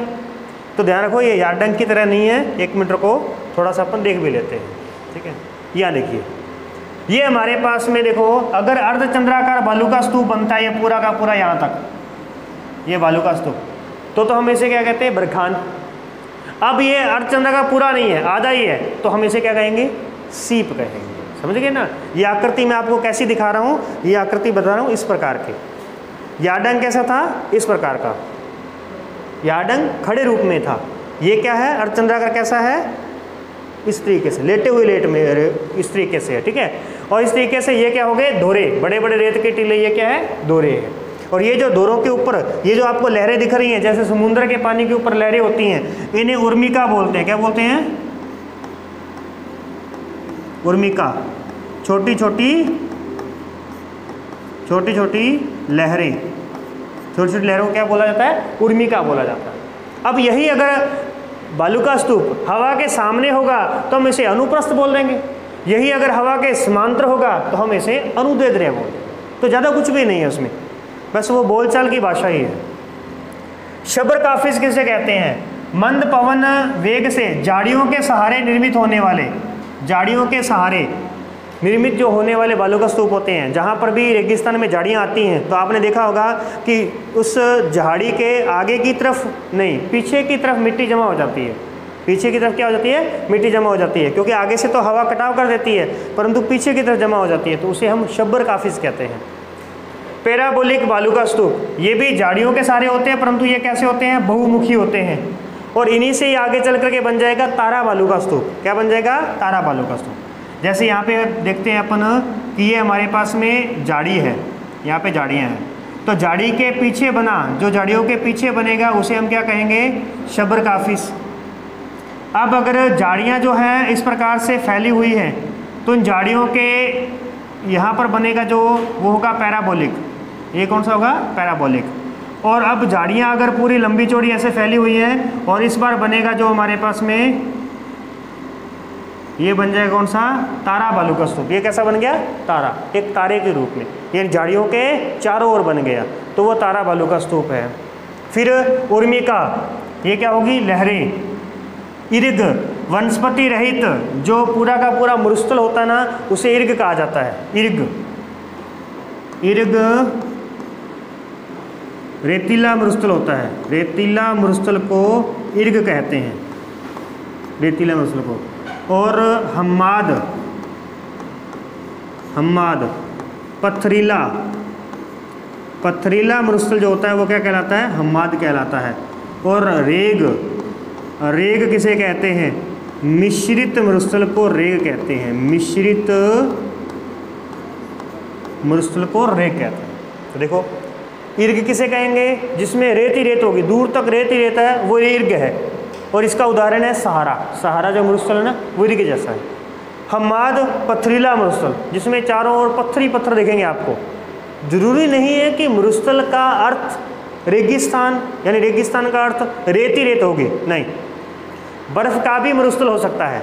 तो ध्यान रखो ये यार्डंग की तरह नहीं है। 1 मिनट को थोड़ा सा अपन देख भी लेते हैं। ठीक है, यहाँ देखिए, ये हमारे पास में देखो, अगर अर्धचंद्राकार बालू का स्तूप बनता है, ये पूरा का पूरा यहाँ तक, ये बालू का स्तूप, तो हम इसे क्या कहते हैं, बरखान। अब ये अर्धचंद्र का पूरा नहीं है, आधा ही है, तो हम इसे क्या कहेंगे, सीप कहेंगे। समझ गए ना। ये आकृति मैं आपको कैसी दिखा रहा हूँ, ये आकृति बता रहा हूँ इस प्रकार के। याडंग कैसा था, इस प्रकार का याडंग खड़े रूप में था। ये क्या है, अर्धचंद्राकार कैसा है, इस तरीके से लेटे हुए लेट में इस तरीके से है, ठीक है। और इस तरीके से ये क्या हो गए, दोरे, बड़े बड़े रेत के टीले, ये क्या है, दोरे है। और ये जो दोरों के ऊपर ये जो आपको लहरें दिख रही हैं, जैसे समुद्र के पानी के ऊपर लहरें होती हैं, इन्हें उर्मिका बोलते हैं। क्या बोलते हैं, उर्मिका। छोटी छोटी लहरें, छोटी छोटी लहरों को क्या बोला जाता है, उर्मिका बोला जाता है। अब यही अगर बालू का स्तूप हवा के सामने होगा तो हम इसे अनुप्रस्थ बोल देंगे, यही अगर हवा के समांतर होगा तो हम इसे अनुदैर्ध्य बोल देंगे। तो ज़्यादा कुछ भी नहीं है उसमें, बस वो बोलचाल की भाषा ही है। शबर काफिज किसे कहते हैं, मंद पवन वेग से झाड़ियों के सहारे निर्मित होने वाले, झाड़ियों के सहारे निर्मित जो होने वाले बालू का स्तूप होते हैं। जहाँ पर भी रेगिस्तान में झाड़ियाँ आती हैं तो आपने देखा होगा कि उस झाड़ी के आगे की तरफ नहीं, पीछे की तरफ मिट्टी जमा हो जाती है। पीछे की तरफ क्या हो जाती है, मिट्टी जमा हो जाती है, क्योंकि आगे से तो हवा कटाव कर देती है, परंतु पीछे की तरफ जमा हो जाती है, तो उसे हम शब्बर काफिज कहते हैं। पैराबोलिक बालू का स्तूप, ये भी झाड़ियों के सहारे होते हैं, परंतु ये कैसे होते हैं, बहुमुखी होते हैं। और इन्हीं से ही आगे चल करके बन जाएगा तारा बालू का स्तूप। क्या बन जाएगा, तारा बालू का स्तूप। जैसे यहाँ पे देखते हैं अपन कि ये हमारे पास में झाड़ी है, यहाँ पे झाड़ियाँ हैं, तो झाड़ी के पीछे बना, जो झाड़ियों के पीछे बनेगा उसे हम क्या कहेंगे, शबर काफिस। अब अगर झाड़ियाँ जो हैं इस प्रकार से फैली हुई हैं तो इन झाड़ियों के यहाँ पर बनेगा जो वो होगा पैराबोलिक। ये कौन सा होगा, पैराबोलिक। और अब झाड़ियाँ अगर पूरी लंबी चौड़ी ऐसे फैली हुई हैं और इस बार बनेगा जो हमारे पास में ये बन जाएगा कौन सा, तारा बालू का स्तूप। ये कैसा बन गया, तारा, एक तारे के रूप में, ये झाड़ियों के चारों ओर बन गया, तो वो तारा बालू का स्तूप है। फिर उर्मिका, ये क्या होगी, लहरें। इर्ग, वनस्पति रहित जो पूरा का पूरा मरुस्थल होता है ना, उसे इर्ग कहा जाता है। इर्ग, इर्ग रेतीला मरुस्थल होता है, रेतीला मरुस्थल को इर्ग कहते हैं, रेतीला मरुस्थल को। और हम्माद, हम्माद पथरीला, पथरीला मरुस्थल जो होता है वो क्या कहलाता है, हम्माद कहलाता है। और रेग, रेग किसे कहते हैं, मिश्रित मरुस्थल को रेग कहते हैं, मिश्रित मरुस्थल को रेग कहते हैं। तो देखो इर्ग किसे कहेंगे, जिसमें रेत ही रेत होगी, दूर तक रेत ही रेत है, वो इर्ग है। और इसका उदाहरण है सहारा, सहारा जो मरुस्थल है ना वो इर्ग जैसा है। हम्माद पथरीला मरुस्थल, जिसमें चारों ओर पत्थर ही पत्थर दिखेंगे आपको। जरूरी नहीं है कि मरुस्थल का अर्थ रेगिस्तान, यानी रेगिस्तान का अर्थ रेत ही रेत होगी, नहीं, बर्फ का भी मरुस्थल हो सकता है,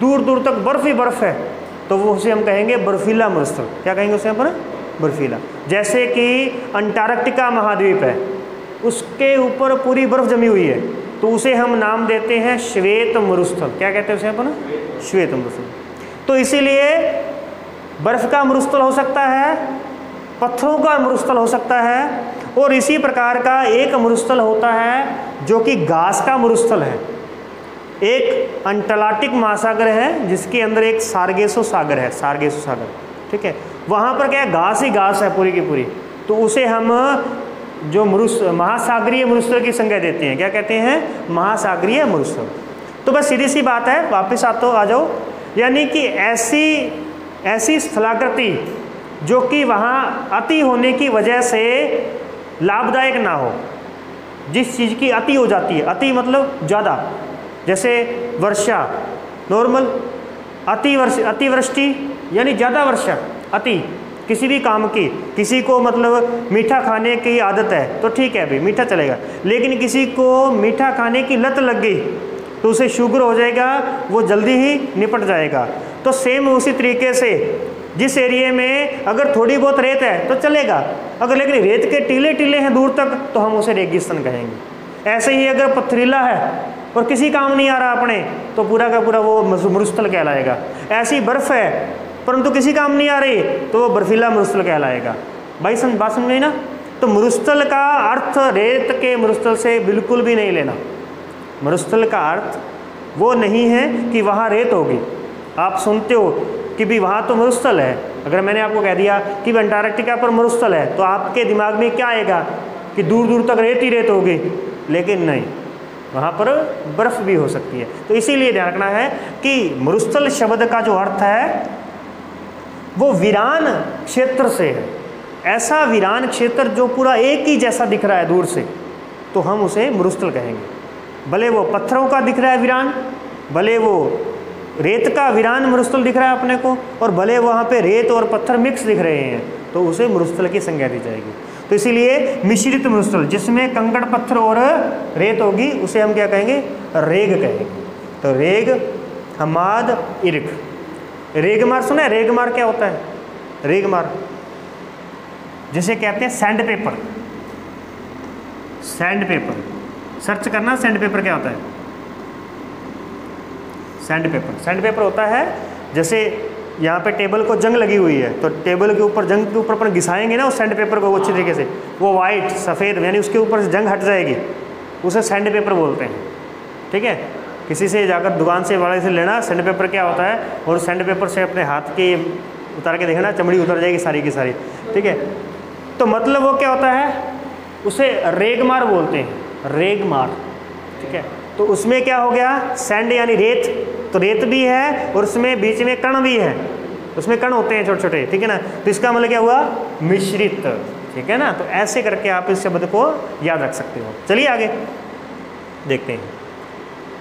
दूर दूर तक बर्फ ही बर्फ है, तो वो उसे हम कहेंगे बर्फीला मरुस्थल। क्या कहेंगे उसे अपन, बर्फीला। जैसे कि अंटार्कटिका महाद्वीप है, उसके ऊपर पूरी बर्फ जमी हुई है, तो उसे हम नाम देते हैं श्वेत मरुस्थल। क्या कहते हैं उसे अपन, श्वेत मरुस्थल। तो इसीलिए बर्फ का मरुस्थल हो सकता है, पत्थरों का मरुस्थल हो सकता है, और इसी प्रकार का एक मरुस्थल होता है जो कि घास का मरुस्थल है। एक अंटार्कटिक महासागर है जिसके अंदर एक सार्गेसो सागर है, सार्गेसो सागर, ठीक है, वहाँ पर क्या है, घास ही घास है पूरी की पूरी, तो उसे हम जो महासागरीय मरुस्थल की संज्ञा देते हैं। क्या कहते हैं, महासागरीय मरुस्थल। तो बस सीधी सी बात है, वापस आ जाओ, यानी कि ऐसी स्थलाकृति जो कि वहाँ अति होने की वजह से लाभदायक ना हो, जिस चीज़ की अति हो जाती है, अति मतलब ज़्यादा, जैसे वर्षा नॉर्मल, अतिवृष्टि यानी ज़्यादा वर्षा, अति किसी भी काम की, किसी को मतलब मीठा खाने की आदत है तो ठीक है भाई मीठा चलेगा, लेकिन किसी को मीठा खाने की लत लग गई तो उसे शुगर हो जाएगा, वो जल्दी ही निपट जाएगा। तो सेम उसी तरीके से जिस एरिया में अगर थोड़ी बहुत रेत है तो चलेगा, अगर लेकिन रेत के टीले टीले हैं दूर तक तो हम उसे रेगिस्तान कहेंगे। ऐसे ही अगर पथरीला है और किसी काम नहीं आ रहा अपने तो पूरा का पूरा वो मरुस्थल कहलाएगा। ऐसी बर्फ़ है परंतु किसी काम नहीं आ रही तो वो बर्फीला मरुस्थल कहलाएगा। भाई बात समझ गई ना। तो मरुस्थल का अर्थ रेत के मरुस्थल से बिल्कुल भी नहीं लेना। मरुस्थल का अर्थ वो नहीं है कि वहाँ रेत होगी। आप सुनते हो कि भी वहाँ तो मरुस्थल है, अगर मैंने आपको कह दिया कि अंटार्कटिका पर मरुस्थल है तो आपके दिमाग में क्या आएगा कि दूर दूर तक रेत ही रेत होगी, लेकिन नहीं, वहाँ पर बर्फ़ भी हो सकती है। तो इसीलिए ध्यान रखना है कि मरुस्थल शब्द का जो अर्थ है वो वीरान क्षेत्र से है। ऐसा वीरान क्षेत्र जो पूरा एक ही जैसा दिख रहा है दूर से, तो हम उसे मरुस्थल कहेंगे। भले वो पत्थरों का दिख रहा है वीरान, भले वो रेत का वीरान मरुस्थल दिख रहा है अपने को, और भले वहाँ पे रेत और पत्थर मिक्स दिख रहे हैं, तो उसे मरुस्थल की संज्ञा दी जाएगी। तो इसीलिए मिश्रित मरुस्थल जिसमें कंकड़ पत्थर और रेत होगी उसे हम क्या कहेंगे? रेग कहेंगे। तो रेग, हमाद, इर्क। रेगमार सुना है? रेगमार क्या होता है? रेगमार जिसे कहते हैं sand paper. Sand paper search करना, सैंड पेपर क्या होता है? सैंड पेपर, सैंड पेपर होता है जैसे यहाँ पे टेबल को जंग लगी हुई है, तो टेबल के ऊपर, जंग के ऊपर अपन घिसाएंगे ना उस सैंड पेपर को अच्छी तरीके से, वो वाइट सफ़ेद यानी उसके ऊपर से जंग हट जाएगी, उसे सैंड पेपर बोलते हैं। ठीक है, किसी से जाकर दुकान से वाले से लेना सैंड पेपर क्या होता है, और सैंड पेपर से अपने हाथ के उतार के देखना, चमड़ी उतर जाएगी सारी की सारी। ठीक है, तो मतलब वो क्या होता है, उसे रेगमार बोलते हैं, रेगमार। ठीक है, तो उसमें क्या हो गया? सैंड यानी रेत, तो रेत भी है और उसमें बीच में कण भी है, उसमें कण होते हैं छोटे छोटे। ठीक है ना, तो इसका मतलब क्या हुआ? मिश्रित। ठीक है ना, तो ऐसे करके आप इस शब्द को याद रख सकते हो। चलिए आगे देखते हैं।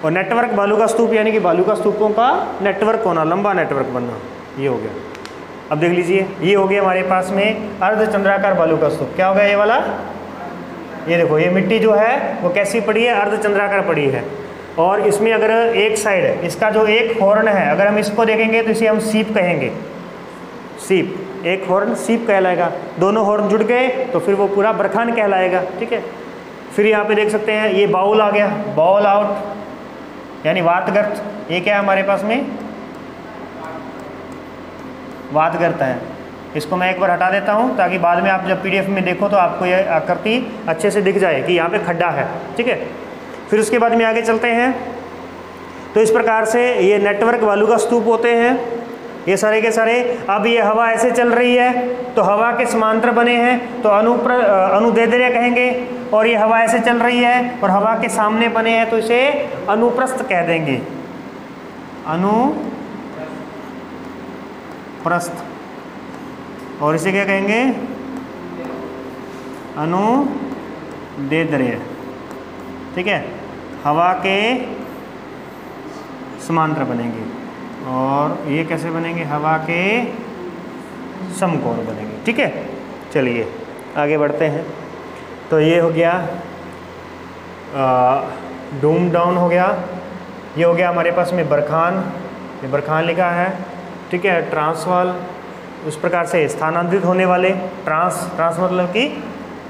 और नेटवर्क, बालू का स्तूप यानी कि बालू का स्तूपों का नेटवर्क होना, लंबा नेटवर्क बनना, ये हो गया। अब देख लीजिए, ये हो गया हमारे पास में अर्धचंद्राकार बालू का स्तूप। क्या हो गया ये वाला? ये देखो, ये मिट्टी जो है वो कैसी पड़ी है? अर्धचंद्राकार पड़ी है। और इसमें अगर एक साइड है, इसका जो एक हॉर्न है, अगर हम इसको देखेंगे तो इसे हम सीप कहेंगे। सीप, एक हॉर्न सीप कहलाएगा। दोनों हॉर्न जुड़ गए तो फिर वो पूरा बरखान कहलाएगा। ठीक है, फिर यहाँ पे देख सकते हैं ये बाउल आ गया, बाउल आउट यानी वातगर्त। ये क्या है हमारे पास में? वातगर्त है। इसको मैं एक बार हटा देता हूँ ताकि बाद में आप जब पीडीएफ में देखो तो आपको ये आकृति अच्छे से दिख जाए कि यहाँ पे खड्डा है। ठीक है, फिर उसके बाद में आगे चलते हैं। तो इस प्रकार से ये नेटवर्क बालू का स्तूप होते हैं, ये सारे के सारे। अब ये हवा ऐसे चल रही है तो हवा के समांतर बने हैं तो अनुदैर्ध्य कहेंगे, और ये हवा ऐसे चल रही है और हवा के सामने बने हैं तो इसे अनुप्रस्थ कह देंगे। अनुप्रस्थ, और इसे क्या कहेंगे? अनुदैर्ध्य। ठीक है, हवा के समांतर बनेंगे, और ये कैसे बनेंगे? हवा के समकोण बनेंगे। ठीक है, चलिए आगे बढ़ते हैं। तो ये हो गया डूम डाउन हो गया, ये हो गया हमारे पास में बरखान, ये बरखान लिखा है। ठीक है, ट्रांसवाल, उस प्रकार से स्थानांतरित होने वाले, ट्रांस मतलब कि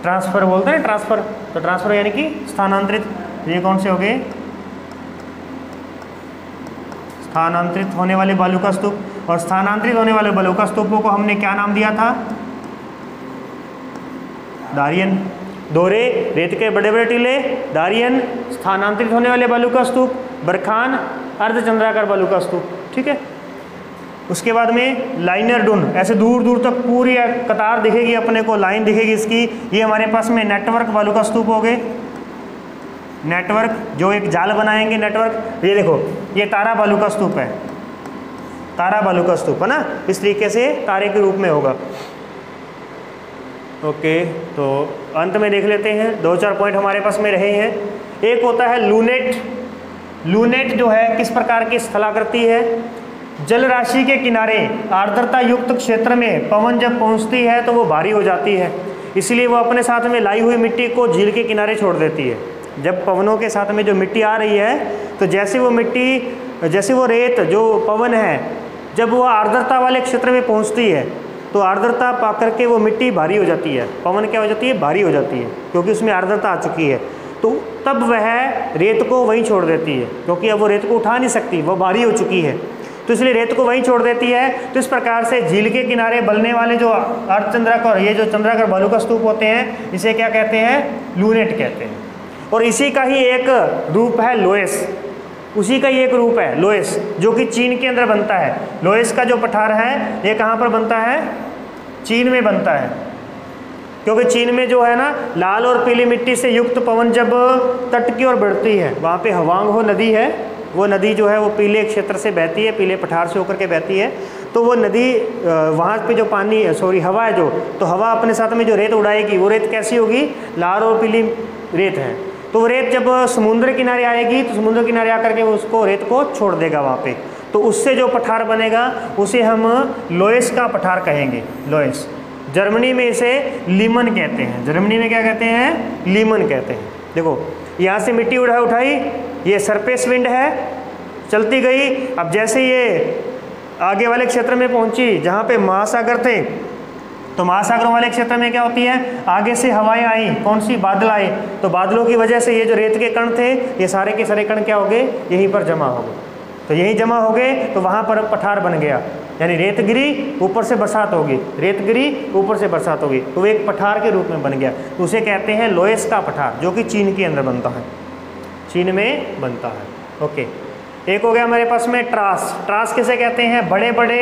ट्रांसफ़र बोलते हैं, ट्रांसफ़र, तो ट्रांसफ़र यानी कि स्थानांतरित। ये कौन से हो गए? स्थानांतरित होने वाले बालू का स्तूप। और स्थानांतरित होने वाले बालू का स्तूपों को हमने क्या नाम दिया था? दारियन। दोहरे, रेत के बड़े बड़े टीले, दारियन, स्थानांतरित होने वाले बालू का स्तूप, बरखान, अर्धचंद्राकार बालू का स्तूप। ठीक है, उसके बाद में लाइनर डून, ऐसे दूर दूर तक पूरी कतार दिखेगी अपने को, लाइन दिखेगी इसकी। ये हमारे पास में नेटवर्क बालू का स्तूप हो गए। नेटवर्क जो एक जाल बनाएंगे नेटवर्क। ये देखो, ये तारा बालू का स्तूप है, तारा बालू का स्तूप है ना, इस तरीके से तारे के रूप में होगा। ओके, तो अंत में देख लेते हैं, 2-4 पॉइंट हमारे पास में रहे हैं। एक होता है लूनेट। लूनेट जो है किस प्रकार की स्थलाकृति है? जल राशि के किनारे आर्द्रता युक्त क्षेत्र में पवन जब पहुंचती है तो वो भारी हो जाती है, इसलिए वो अपने साथ में लाई हुई मिट्टी को झील के किनारे छोड़ देती है। जब पवनों के साथ में जो मिट्टी आ रही है तो जैसे वो मिट्टी, जैसे वो रेत जो पवन है, जब वो आर्द्रता वाले क्षेत्र में पहुंचती है तो आर्द्रता पा करके वो मिट्टी भारी हो जाती है। पवन क्या हो जाती है? भारी हो जाती है, क्योंकि उसमें आर्द्रता आ चुकी है। तो तब वह रेत को वहीं छोड़ देती है, क्योंकि अब वो रेत को उठा नहीं सकती, वो भारी हो चुकी है। तो इसलिए रेत को वहीं छोड़ देती है। तो इस प्रकार से झील के किनारे बनने वाले जो अर्धचंद्राकार और ये जो चंद्राकार बालू का स्तूप होते हैं, इसे क्या कहते हैं? लूनेट कहते हैं। और इसी का ही एक रूप है लोएस, उसी का ही एक रूप है लोएस, जो कि चीन के अंदर बनता है। लोएस का जो पठार है ये कहाँ पर बनता है? चीन में बनता है, क्योंकि चीन में जो है ना लाल और पीली मिट्टी से युक्त पवन जब तट की ओर बढ़ती है, वहाँ पे हवांगहो नदी है, वो नदी जो है वो पीले क्षेत्र से बहती है, पीले पठार से होकर के बहती है। तो वो नदी वहाँ पे जो पानी हवा है जो, तो हवा अपने साथ में जो रेत उड़ाएगी, वो रेत कैसी होगी? लाल और पीली रेत है। तो वो रेत जब समुद्र किनारे आएगी तो समुद्र किनारे आकर के उसको रेत को छोड़ देगा वहाँ पे, तो उससे जो पठार बनेगा उसे हम लोएस का पठार कहेंगे। लोएस, जर्मनी में इसे लीमन कहते हैं। जर्मनी में क्या कहते हैं? लीमन कहते हैं। देखो यहाँ से मिट्टी उठाई, ये सरफेस विंड है, चलती गई। अब जैसे ये आगे वाले क्षेत्र में पहुँची जहाँ पे महासागर थे, तो महासागरों वाले क्षेत्र में क्या होती है? आगे से हवाएं आई, कौन सी? बादल आए। तो बादलों की वजह से ये जो रेत के कण थे, ये सारे के सारे कण क्या हो गए? यहीं पर जमा हो गए। तो यहीं जमा हो गए तो वहाँ पर पठार बन गया, यानी रेत गिरी, ऊपर से बरसात होगी, रेत गिरी, ऊपर से बरसात होगी, तो वो एक पठार के रूप में बन गया। तो उसे कहते हैं लोएस का पठार, जो कि चीन के अंदर बनता है, चीन में बनता है। ओके, एक हो गया हमारे पास में ट्रास। ट्रास किसे कहते हैं? बड़े बड़े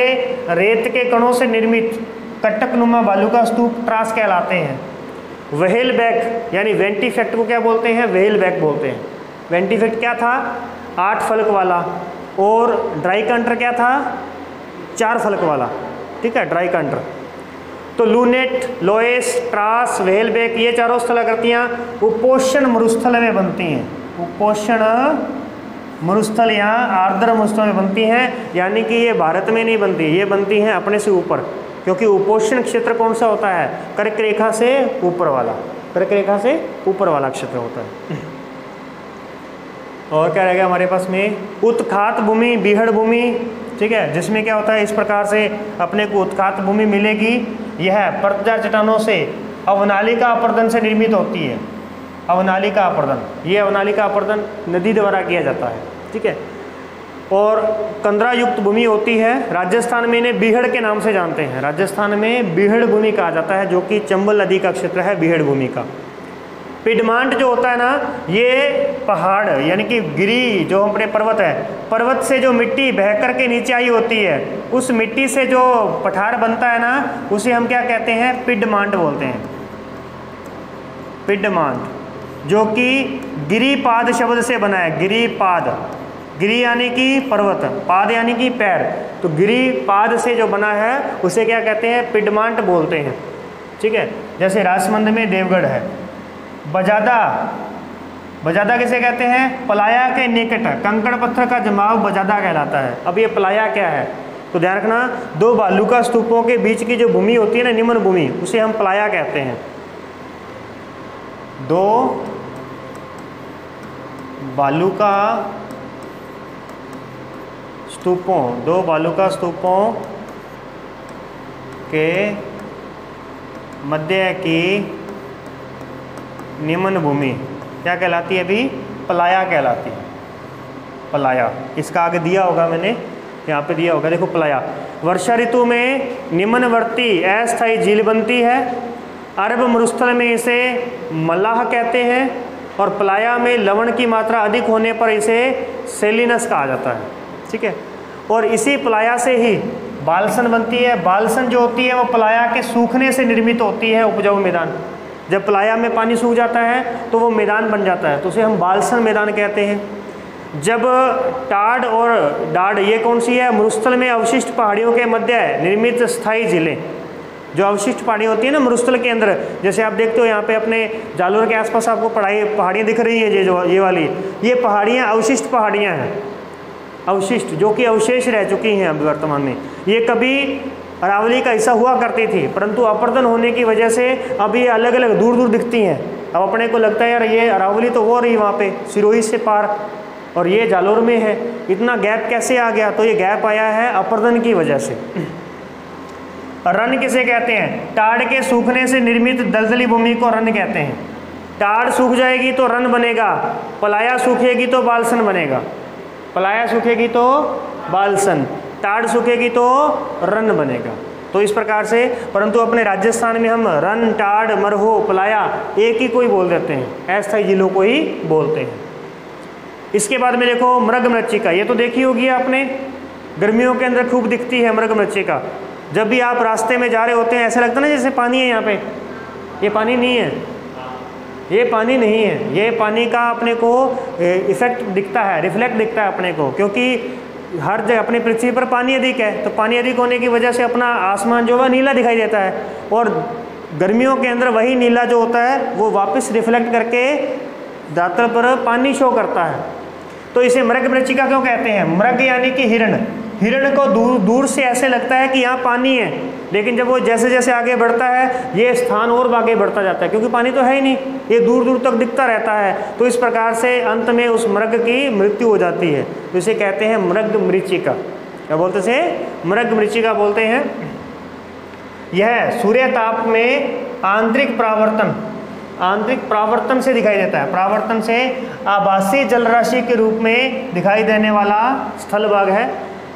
रेत के कणों से निर्मित कटक नुमा बालू का स्तूप ट्रास कहलाते हैं। व्हेल बैक यानी वेंटीफेक्ट को क्या बोलते हैं? व्हेल बैक बोलते हैं। वेंटीफेक्ट क्या था? 8 फलक वाला, और ड्राई कंटर क्या था? 4 फलक वाला, ठीक है, ड्राई कंटर। तो लूनेट, लोएस, ट्रास, व्हेल बैक, ये चारों स्थलाकृतियाँ उपोष्ण मरुस्थल में बनती हैं। उपोष्ण मरुस्थल, यहाँ आर्द्र मरुस्थल में बनती हैं, यानी कि ये भारत में नहीं बनती, ये बनती हैं अपने से ऊपर, क्योंकि उपोष्ण क्षेत्र कौन सा होता है? कर्क रेखा से ऊपर वाला, कर्क रेखा से ऊपर वाला क्षेत्र होता है। और क्या रहेगा हमारे पास में? उत्खात भूमि, बीहड़ भूमि, ठीक है, जिसमें क्या होता है? इस प्रकार से अपने को उत्खात भूमि मिलेगी। यह पर्वतजात चट्टानों से अवनालिका अपर्दन से निर्मित होती है। अवनालिका अपर्दन, ये अवनालिका अपर्दन नदी द्वारा किया जाता है, ठीक है। और कंदरा युक्त भूमि होती है। राजस्थान में इन्हें बीहड़ के नाम से जानते हैं। राजस्थान में बीहड़ भूमि कहा जाता है, जो कि चंबल नदी का क्षेत्र है, बीहड़ भूमि का। पिडमांट जो होता है ना, ये पहाड़ यानी कि गिरी, जो अपने पर्वत है, पर्वत से जो मिट्टी बह कर के नीचे आई होती है, उस मिट्टी से जो पठार बनता है ना, उसे हम क्या कहते हैं? पिडमांट बोलते हैं। पिडमांट, जो कि गिरिपाद शब्द से बना है। गिरिपाद, गिरी यानी कि पर्वत, पाद यानी कि पैर, तो गिरिपाद से जो बना है उसे क्या कहते हैं? पिडमांट बोलते हैं, ठीक है। जैसे राजसमंद में देवगढ़ है। बजादा, बजादा किसे कहते हैं? पलाया के निकट कंकड़ पत्थर का जमाव बजादा कहलाता है। अब ये पलाया क्या है? तो ध्यान रखना, 2 बालू का स्तूपों के बीच की जो भूमि होती है ना, निम्न भूमि, उसे हम पलाया कहते हैं। 2 बालू का स्तूपों, 2 बालू का स्तूपों के मध्य की निम्न भूमि क्या कहलाती है? अभी पलाया कहलाती है। पलाया, इसका आगे दिया होगा मैंने, यहाँ पे दिया होगा, देखो पलाया। वर्षा ऋतु में निम्नवर्ती अस्थायी झील बनती है। अरब मरुस्थल में इसे मलाह कहते हैं, और पलाया में लवण की मात्रा अधिक होने पर इसे सेलिनस कहा जाता है, ठीक है। और इसी पलाया से ही बालसन बनती है। बालसन जो होती है वो पलाया के सूखने से निर्मित होती है, उपजाऊ मैदान। जब पलाया में पानी सूख जाता है तो वो मैदान बन जाता है, तो उसे हम बालसन मैदान कहते हैं। जब टाड़ और डाड़, ये कौन सी है? मरुस्थल में अवशिष्ट पहाड़ियों के मध्य निर्मित स्थायी झीलें। जो अवशिष्ट पहाड़ी होती है ना मरुस्थल के अंदर, जैसे आप देखते हो यहाँ पे अपने जालोर के आसपास आपको पहाड़ियाँ दिख रही हैं, ये वाली, ये पहाड़ियाँ अवशिष्ट पहाड़ियाँ हैं। अवशिष्ट, जो कि अवशेष रह चुकी हैं अभी वर्तमान में। ये कभी अरावली का हिस्सा हुआ करती थी, परंतु अपर्दन होने की वजह से अब ये अलग अलग दूर दूर दिखती हैं। अब अपने को लगता है यार ये अरावली तो हो रही वहाँ पे सिरोही से पार, और ये जालोर में है, इतना गैप कैसे आ गया? तो ये गैप आया है अपर्दन की वजह से। रन किसे कहते हैं? टाड़ के सूखने से निर्मित दलदली भूमि को रन कहते हैं। टाड़ सूख जाएगी तो रन बनेगा, पलाया सूखेगी तो बालसन बनेगा। पलाया सूखेगी तो बालसन। टाड़ सूखेगी तो रन बनेगा। तो इस प्रकार से, परंतु अपने राजस्थान में हम रन, टाड़, मरहो, पलाया एक ही को ही बोल देते हैं, अस्थायी जिलों को ही बोलते हैं। इसके बाद में देखो मृगमृच्छिका, ये तो देखी होगी आपने, गर्मियों के अंदर खूब दिखती है मृगमृच्छिका। जब भी आप रास्ते में जा रहे होते हैं ऐसा लगता है ना जैसे पानी है यहाँ पे, ये पानी नहीं है, ये पानी नहीं है, ये पानी का अपने को इफेक्ट दिखता है, रिफ्लेक्ट दिखता है अपने को, क्योंकि हर जगह अपनी पृथ्वी पर पानी अधिक है, तो पानी अधिक होने की वजह से अपना आसमान जो है नीला दिखाई देता है, और गर्मियों के अंदर वही नीला जो होता है वो वापस रिफ्लेक्ट करके दातर पर पानी शो करता है। तो इसे मृगमृच्छिका क्यों कहते हैं? मृग यानी कि हिरण, हिरण को दूर दूर से ऐसे लगता है कि यहाँ पानी है, लेकिन जब वो जैसे जैसे आगे बढ़ता है ये स्थान और आगे बढ़ता जाता है, क्योंकि पानी तो है ही नहीं, ये दूर दूर तक दिखता रहता है। तो इस प्रकार से अंत में उस मृग की मृत्यु हो जाती है, तो इसे कहते हैं मृगमृच्छिका। क्या बोलते से? मृगमृच्छिका बोलते हैं। यह सूर्य ताप में आंतरिक प्रावर्तन से दिखाई देता है, प्रावर्तन से आभासी जलराशि के रूप में दिखाई देने वाला स्थल भाग है।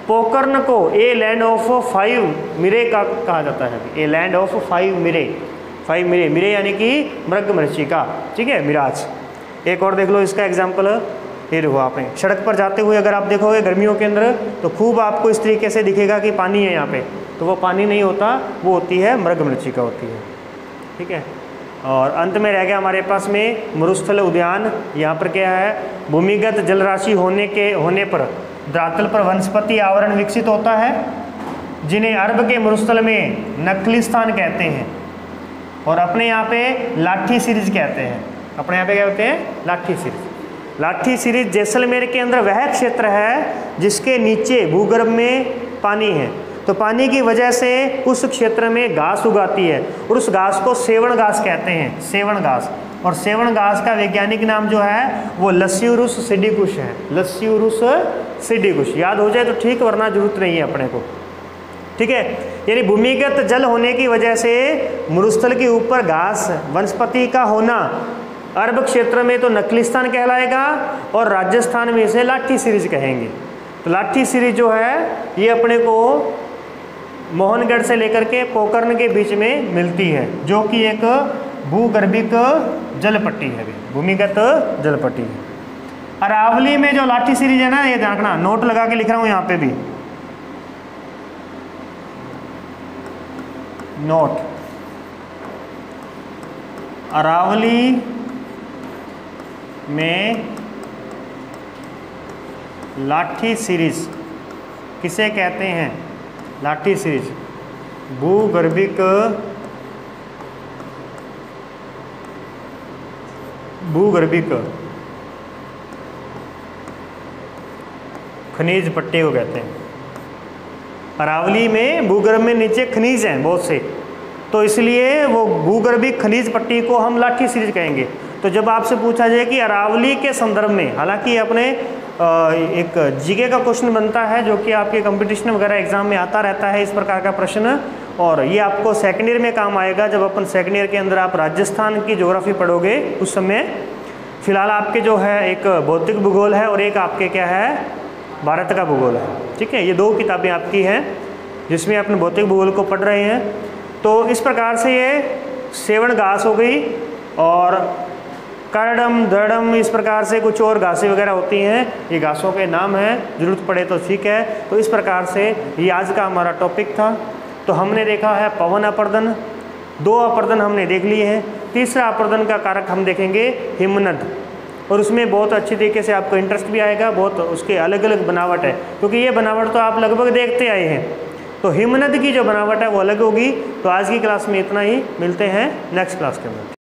पोकर्ण को ए लैंड ऑफ 5 मिरे का कहा जाता है, a land of 5 Mire, 5 Mire, Mire यानी कि मृगमृच्छिका, ठीक है, मिराज। एक और देख लो इसका एग्जाम्पल, ये देखो आपने सड़क पर जाते हुए अगर आप देखोगे गर्मियों के अंदर तो खूब आपको इस तरीके से दिखेगा कि पानी है यहाँ पे, तो वो पानी नहीं होता, वो होती है मृगमृच्छिका होती है, ठीक है। और अंत में रह गया हमारे पास में मरुस्थल उद्यान। यहाँ पर क्या है? भूमिगत जलराशि होने पर धरातल पर वनस्पति आवरण विकसित होता है, जिन्हें अरब के मरुस्थल में नखलिस्तान कहते हैं, और अपने यहाँ पे लाठी सीरीज कहते हैं। अपने यहाँ पे क्या होते हैं? लाठी सीरीज। लाठी सीरीज जैसलमेर के अंदर वह क्षेत्र है जिसके नीचे भूगर्भ में पानी है, तो पानी की वजह से उस क्षेत्र में घास उगाती है, और उस घास को सेवण घास कहते हैं, सेवण घास। और सेवण घास का वैज्ञानिक नाम जो है वो लस्यूरुस सिडिकुश है, लस्यूरुस सिडिकुश। याद हो जाए तो ठीक, वरना जरूरत नहीं है अपने को, ठीक है। यानी भूमिगत जल होने की वजह से मरुस्थल के ऊपर घास वनस्पति का होना अरब क्षेत्र में तो नखलिस्तान कहलाएगा, और राजस्थान में इसे लाठी सीरीज कहेंगे। तो लाठी सीरीज जो है ये अपने को मोहनगढ़ से लेकर के पोकर्ण के बीच में मिलती है, जो कि एक भूगर्भिक जलपट्टी है, भूमिगत जलपट्टी है। अरावली में जो लाठी सीरीज है ना, ये ध्यान रखना, नोट लगा के लिख रहा हूँ यहाँ पे भी, नोट। अरावली में लाठी सीरीज किसे कहते हैं? लाठी सीरीज भूगर्भिक खनिज पट्टी को कहते हैं। अरावली में भूगर्भ में नीचे खनिज हैं बहुत से, तो इसलिए वो भूगर्भिक खनिज पट्टी को हम लाठी सीरीज कहेंगे। तो जब आपसे पूछा जाए कि अरावली के संदर्भ में, हालांकि अपने एक जीके का क्वेश्चन बनता है जो कि आपके कंपटीशन वगैरह एग्जाम में आता रहता है इस प्रकार का प्रश्न, और ये आपको सेकेंड ईयर में काम आएगा जब अपन सेकेंड ईयर के अंदर आप राजस्थान की ज्योग्राफी पढ़ोगे उस समय। फिलहाल आपके जो है एक भौतिक भूगोल है और एक आपके क्या है, भारत का भूगोल है, ठीक है। ये दो किताबें आपकी हैं जिसमें अपने भौतिक भूगोल को पढ़ रहे हैं। तो इस प्रकार से ये सेवण घास हो गई, और करडम, दड़म, इस प्रकार से कुछ और घासें वगैरह होती हैं, ये घासों के नाम हैं, ज़रूरत पड़े तो ठीक है। तो इस प्रकार से ये आज का हमारा टॉपिक था। तो हमने देखा है पवन अपर्दन, 2 अपर्दन हमने देख लिए हैं, तीसरा अपर्दन का कारक हम देखेंगे हिमनद, और उसमें बहुत अच्छी तरीके से आपको इंटरेस्ट भी आएगा, बहुत उसके अलग अलग बनावट है, क्योंकि ये बनावट तो आप लगभग देखते आए हैं। तो हिमनद की जो बनावट है वो अलग होगी। तो आज की क्लास में इतना ही, मिलते हैं नेक्स्ट क्लास के अंदर।